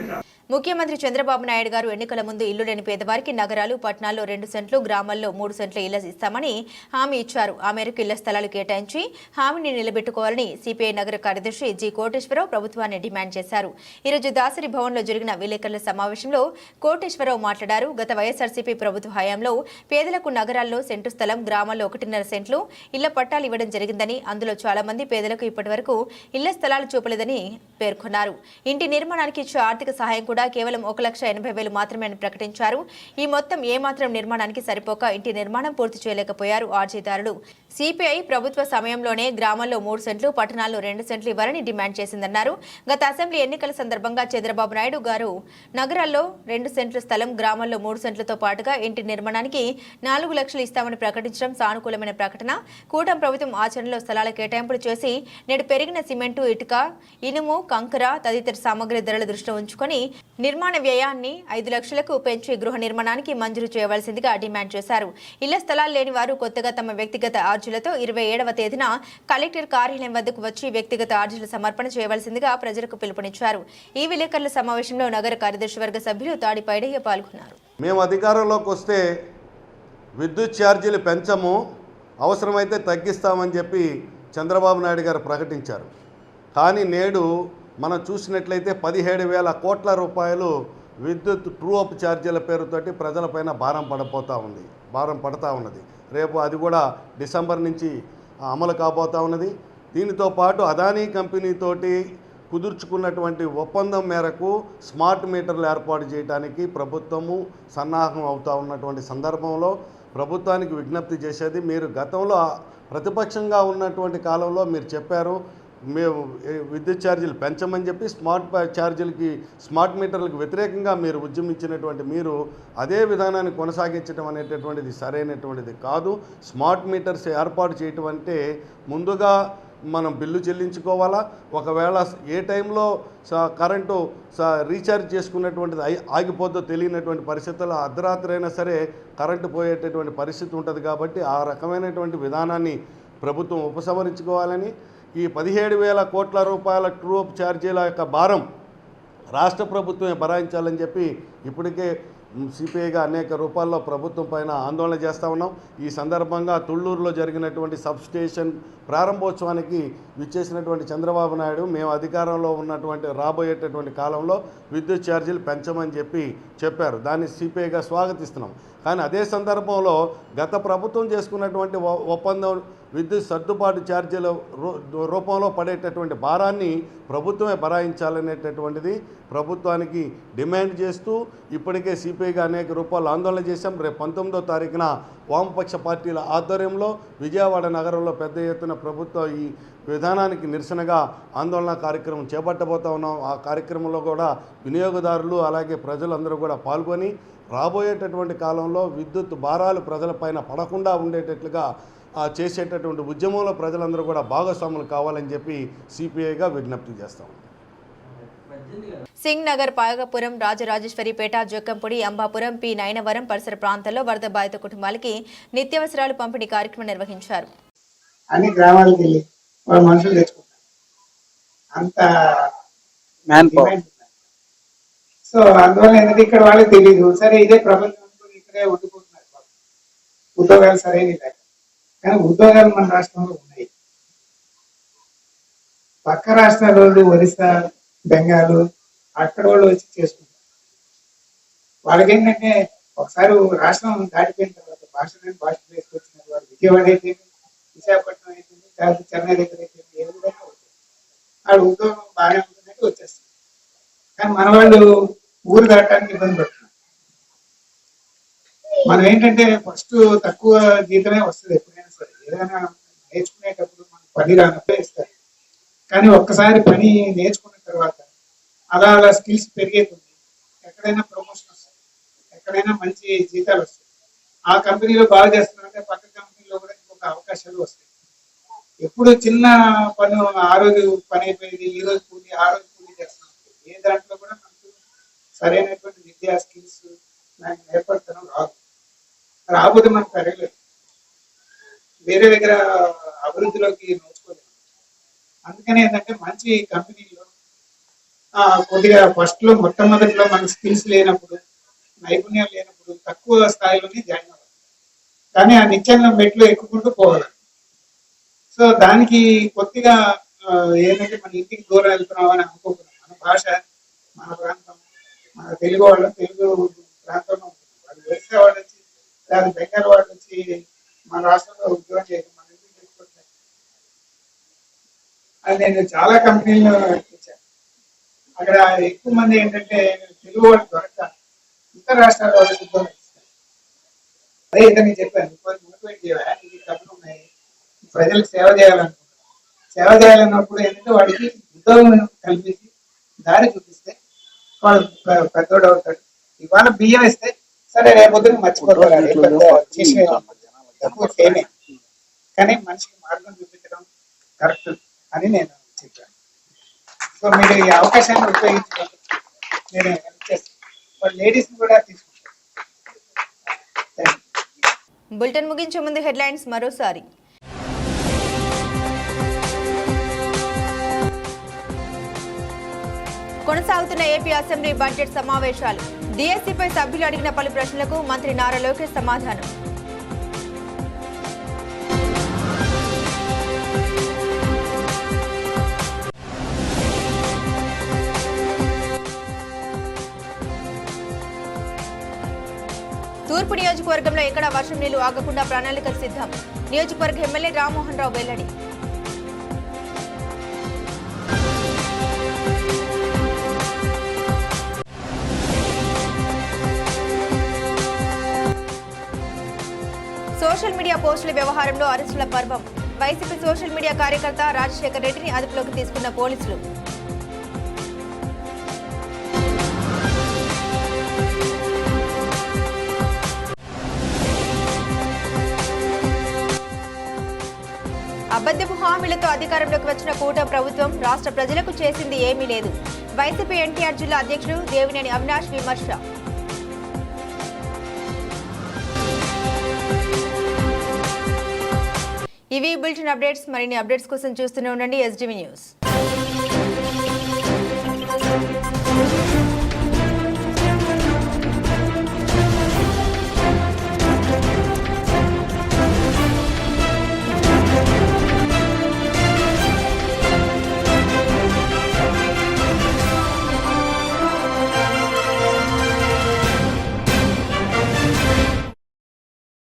ముఖ్యమంత్రి చంద్రబాబు నాయుడు గారు ఎన్నికల ముందు ఇల్లు లేని పేదవారికి నగరాలు, పట్టణాల్లో 2 సెంట్లు, గ్రామాల్లో 3 సెంట్ల ఇళ్ల ఇస్తామని హామీ ఇచ్చారు. ఆ మేరకు ఇళ్ల స్థలాలు కేటాయించి హామీని నిలబెట్టుకోవాలని సిపిఐ నగర కార్యదర్శి జి కోటేశ్వరరావు ప్రభుత్వాన్ని డిమాండ్ చేశారు. ఈరోజు దాసరి భవన్లో జరిగిన విలేకరుల సమావేశంలో కోటేశ్వరరావు మాట్లాడారు. గత వైఎస్ఆర్సీపీ ప్రభుత్వ హయాంలో పేదలకు నగరాల్లో సెంటు స్థలం, గ్రామాల్లో 1.5 సెంట్లు ఇళ్ల పట్టాలు ఇవ్వడం జరిగిందని, అందులో చాలా మంది పేదలకు ఇప్పటివరకు ఇళ్ల స్థలాలు చూపలేదని పేర్కొన్నారు. ఇంటి నిర్మాణానికి ఇచ్చే ఆర్థిక సహాయం కూడా కేవలం 1,80,000 మాత్రమే అని ప్రకటించారు. ఈ మొత్తం ఏమాత్రం నిర్మాణానికి సరిపోక ఇంటి నిర్మాణం పూర్తి చేయలేకపోయారు అర్జీదారులు. సిపిఐ ప్రభుత్వ సమయంలోనే గ్రామాల్లో 3 సెంట్లు, పట్టణాల్లో 2 సెంట్లు ఇవ్వాలని డిమాండ్ చేసిందన్నారు. గత అసెంబ్లీ ఎన్నికల సందర్భంగా చంద్రబాబు నాయుడు గారు నగరాల్లో 2 సెంట్ల స్థలం, గ్రామాల్లో 3 సెంట్లతో పాటుగా ఇంటి నిర్మాణానికి 4 లక్షలు ఇస్తామని ప్రకటించడం సానుకూలమైన ప్రకటన. కూటమి ప్రభుత్వం ఆచరణలో స్థలాల కేటాయింపులు చేసి నేడు పెరిగిన సిమెంటు, ఇటుక, ఇనుము, కంకర తదితర సామగ్రి ధరల దృష్టిలో ఉంచుకొని నిర్మాణ వ్యయాన్ని 5 లక్షలకు పెంచి గృహ నిర్మాణానికి మంజూరు చేయవలసిందిగా డిమాండ్ చేశారు. ఇళ్ల స్థలాలు లేని వారు కొత్తగా తమ వ్యక్తిగత ఆర్జీలతో 27వ తేదీన కలెక్టర్ కార్యాలయం వద్దకు వచ్చి వ్యక్తిగత ఆర్జీల సమర్పణ చేయవలసిందిగా ప్రజలకు పిలుపునిచ్చారు. ఈ విలేకరుల సమావేశంలో నగర కార్యదర్శి వర్గ సభ్యులు తాడిపైడయ్య పాల్గొన్నారు. మేము అధికారంలోకి వస్తే విద్యుత్ ఛార్జీలు పెంచము, అవసరమైతే తగ్గిస్తామని చెప్పి చంద్రబాబు నాయుడు గారు ప్రకటించారు. కానీ నేడు మనం చూసినట్లయితే 17,000 కోట్ల రూపాయలు విద్యుత్ ట్రూ అప్ ఛార్జీల పేరుతోటి ప్రజలపైన భారం పడతా ఉన్నది. రేపు అది కూడా డిసెంబర్ నుంచి అమలు కాబోతా ఉన్నది. దీనితో పాటు అదానీ కంపెనీతోటి కుదుర్చుకున్నటువంటి ఒప్పందం మేరకు స్మార్ట్ మీటర్లు ఏర్పాటు చేయడానికి ప్రభుత్వము సన్నాహం అవుతూ ఉన్నటువంటి సందర్భంలో ప్రభుత్వానికి విజ్ఞప్తి చేసేది, మీరు గతంలో ప్రతిపక్షంగా ఉన్నటువంటి కాలంలో మీరు చెప్పారు మేము విద్యుత్ ఛార్జీలు పెంచమని చెప్పి స్మార్ట్ మీటర్లకు వ్యతిరేకంగా మీరు ఉద్యమించినటువంటి మీరు అదే విధానాన్ని కొనసాగించడం అనేటటువంటిది సరైనటువంటిది కాదు. స్మార్ట్ మీటర్స్ ఏర్పాటు చేయటం అంటే ముందుగా మనం బిల్లు చెల్లించుకోవాలా, ఒకవేళ ఏ టైంలో కరెంటు రీఛార్జ్ చేసుకున్నటువంటిది ఆగిపోద్దో తెలియనటువంటి పరిస్థితుల్లో అర్ధరాత్రి అయినా సరే కరెంటు పోయేటటువంటి పరిస్థితి ఉంటుంది. కాబట్టి ఆ రకమైనటువంటి విధానాన్ని ప్రభుత్వం ఉపసంహరించుకోవాలని, ఈ 17,000 కోట్ల రూపాయల ట్రూ అప్ ఛార్జీల యొక్క భారం రాష్ట్ర ప్రభుత్వమే భరాయించాలని చెప్పి ఇప్పటికే సిపిఐగా అనేక రూపాల్లో ప్రభుత్వం పైన ఆందోళన చేస్తూ ఉన్నాం. ఈ సందర్భంగా తుళ్ళూరులో జరిగినటువంటి సబ్స్టేషన్ ప్రారంభోత్సవానికి విచ్చేసినటువంటి చంద్రబాబు నాయుడు మేము అధికారంలో ఉన్నటువంటి రాబోయేటటువంటి కాలంలో విద్యుత్ ఛార్జీలు పెంచమని చెప్పారు. దాన్ని సిపిఐగా స్వాగతిస్తున్నాం. కానీ అదే సందర్భంలో గత ప్రభుత్వం చేసుకున్నటువంటి ఒప్పందం విద్యుత్ సర్దుబాటు ఛార్జీల రూపంలో పడేటటువంటి భారాన్ని ప్రభుత్వమే భరాయించాలనేటటువంటిది ప్రభుత్వానికి డిమాండ్ చేస్తూ ఇప్పటికే సిపిఐగా అనేక రూపాయలు ఆందోళన చేశాం. రేపు 19వ తారీఖున వామపక్ష పార్టీల ఆధ్వర్యంలో విజయవాడ నగరంలో పెద్ద ఎత్తున ప్రభుత్వ ఈ విధానానికి నిరసనగా ఆందోళన కార్యక్రమం చేపట్టబోతా ఉన్నాం. ఆ కార్యక్రమంలో కూడా వినియోగదారులు అలాగే ప్రజలందరూ కూడా పాల్గొని రాబోయేటటువంటి కాలంలో విద్యుత్ భారాలు ప్రజలపైన పడకుండా ఉండేటట్లుగా చేసేటటువంటి ఉద్యమంలో ప్రజలందరూ కూడా భాగస్వాములు కావాలని చెప్పి సిపిఐగా విజ్ఞప్తి చేస్తాం. సింగ్ నగర్, పాయగపురం, రాజరాజేశ్వరిపేట, జొక్కంపొడి, అంబాపురం, పి నయనవరం పరిసర ప్రాంతాల్లో వరద బాధిత కుటుంబాలకి నిత్యావసరాలు పంపిణీ కార్యక్రమం నిర్వహించారు. అన్ని గ్రామాలకు వెళ్ళి వాళ్ళ మనుషులు తెచ్చుకుంటారు. అంత సో అందువల్ల ఏంటంటే ఇక్కడ వాళ్ళకి తెలియదు. సరే ఇదే ప్రపంచం ఇక్కడే వండుకుంటున్నారు, ఉద్యోగాలు సరైన లేక. కానీ ఉద్యోగాలు మన రాష్ట్రంలో ఉన్నాయి. పక్క రాష్ట్రాల వాళ్ళు ఒరిస్సా, బెంగాల్ అక్కడ వాళ్ళు వచ్చి చేసుకుంటారు. వాళ్ళకి ఏంటంటే ఒకసారి రాష్ట్రం దాటిపోయిన తర్వాత భాష వేసుకొచ్చిన వాళ్ళు విజయవాడ అయితే, విశాఖపట్నం అయితే, లేకపోతే చెన్నై దగ్గర అయితే ఏ విధంగా అవుతుంది. వాడు ఉద్యోగం బాగానే ఉంటుందంటే వచ్చేస్తుంది. కానీ మన వాళ్ళు ఊరు దాటడానికి ఇబ్బంది పడుతున్నారు. మనం ఏంటంటే ఫస్ట్ తక్కువ జీతమే వస్తుంది ఎప్పుడైనా సరే. ఏదైనా నేర్చుకునేటప్పుడు మనం పని రానప్పుడు ఇస్తారు. కానీ ఒక్కసారి పని నేర్చుకున్న తర్వాత అలా స్కిల్స్ పెరిగేతుంది. ఎక్కడైనా ప్రమోషన్ వస్తుంది, ఎక్కడైనా మంచి జీతాలు వస్తాయి. ఆ కంపెనీలో బాగా చేస్తున్నారంటే పక్క కంపెనీలో కూడా ఇంకొక అవకాశాలు వస్తాయి. ఎప్పుడు చిన్న పని ఆ రోజు పని అయిపోయింది, ఈ రోజు కూలి, ఆ రోజు కూలి చేస్తున్నాం. ఏ దాంట్లో కూడా మనకు సరైనటువంటి విద్యా స్కిల్స్ ఏర్పడతాం రాబోతే మనకు పెరగలేదు. వేరే దగ్గర అభివృద్ధిలోకి నోచుకోలేదు. అందుకని ఏంటంటే మంచి కంపెనీలో కొద్దిగా ఫస్ట్ లో మొట్టమొదటిలో మన స్కిల్స్ లేనప్పుడు, నైపుణ్యం లేనప్పుడు తక్కువ స్థాయిలోనే జాయిన్ అవ్వాలి. కానీ ఆ నిత్యాన్న మెట్లు ఎక్కుకుంటూ పోవాలి. సో దానికి కొద్దిగా ఏంటంటే మన ఇంటికి దూరం వెళ్తున్నాం అని అనుకుంటున్నాం. మన భాష, మన ప్రాంతం, మన తెలుగు వాళ్ళు తెలుగు ప్రాంతంలో ఉంటున్నాం. వాళ్ళు వేసే వాళ్ళు వచ్చి లేదా బెంగాల్ వాళ్ళు వచ్చి మన రాష్ట్రంలో ఉద్యోగం చేయడం మన ఎందుకు తెలుసుకోవట్లేదు. అది నేను చాలా కంపెనీలు ఇచ్చాను. అక్కడ ఎక్కువ మంది ఏంటంటే తెలుగు వాళ్ళు దొరక ఇతర రాష్ట్రాల వాళ్ళకి ఉద్యోగం ఇస్తారు. అదే ఇతను చెప్పాను, మోటివేట్ చేయాలి, ఇది డబ్బులు ఉన్నాయి, ప్రజలకు సేవ చేయాలనుకుంటున్నాను. సేవ చేయాలన్నప్పుడు ఏంటంటే వాడికి ఉద్యోగం కల్పించి దారి చూపిస్తే వాడు పెద్దోడు అవుతాడు. ఇవాళ బియ్యం ఇస్తే సరే రేపొద్దున మర్చిపోతాడు, తక్కువ చేయమే. కానీ మనిషికి మార్గం చూపించడం కరెక్ట్ అని నేను చెప్పాను. సో మీరు ఈ అవకాశాన్ని ఉపయోగించుకోండి. నేను హెల్ప్ చేస్తాను. లేడీస్ కూడా తీసుకుంటాను. బులెటిన్ ముగించే ముందు హెడ్లైన్స్ మరోసారి. కొనసాగుతున్న ఏపీ అసెంబ్లీ బడ్జెట్ సమావేశాలు. డిఎస్సీపై సభ్యులు అడిగిన పలు ప్రశ్నలకు మంత్రి నారా లోకేష్ సమాధానం. తూర్పు నియోజకవర్గంలో ఎక్కడా వర్షం నీళ్లు ఆగకుండా ప్రణాళిక సిద్ధం. నియోజకవర్గ ఎమ్మెల్యే రామ్మోహన్ రావు వెల్లడి. సోషల్ మీడియా పోస్టుల వ్యవహారంలో అరెస్టుల పర్వం. వైసీపీ సోషల్ మీడియా కార్యకర్త రాజశేఖర్ రెడ్డిని అదుపులోకి తీసుకున్న పోలీసులు. అబద్ధపు హామీలతో అధికారంలోకి వచ్చిన కూటమి ప్రభుత్వం రాష్ట్ర ప్రజలకు చేసింది ఏమీ లేదు. వైసీపీ ఎన్టీఆర్ జిల్లా అధ్యక్షుడు దేవినేని అవినాష్ విమర్శ. ఇవి బులెటిన్ అప్డేట్స్. మరిన్ని అప్డేట్స్ కోసం చూస్తూనే ఉండండి SDV న్యూస్.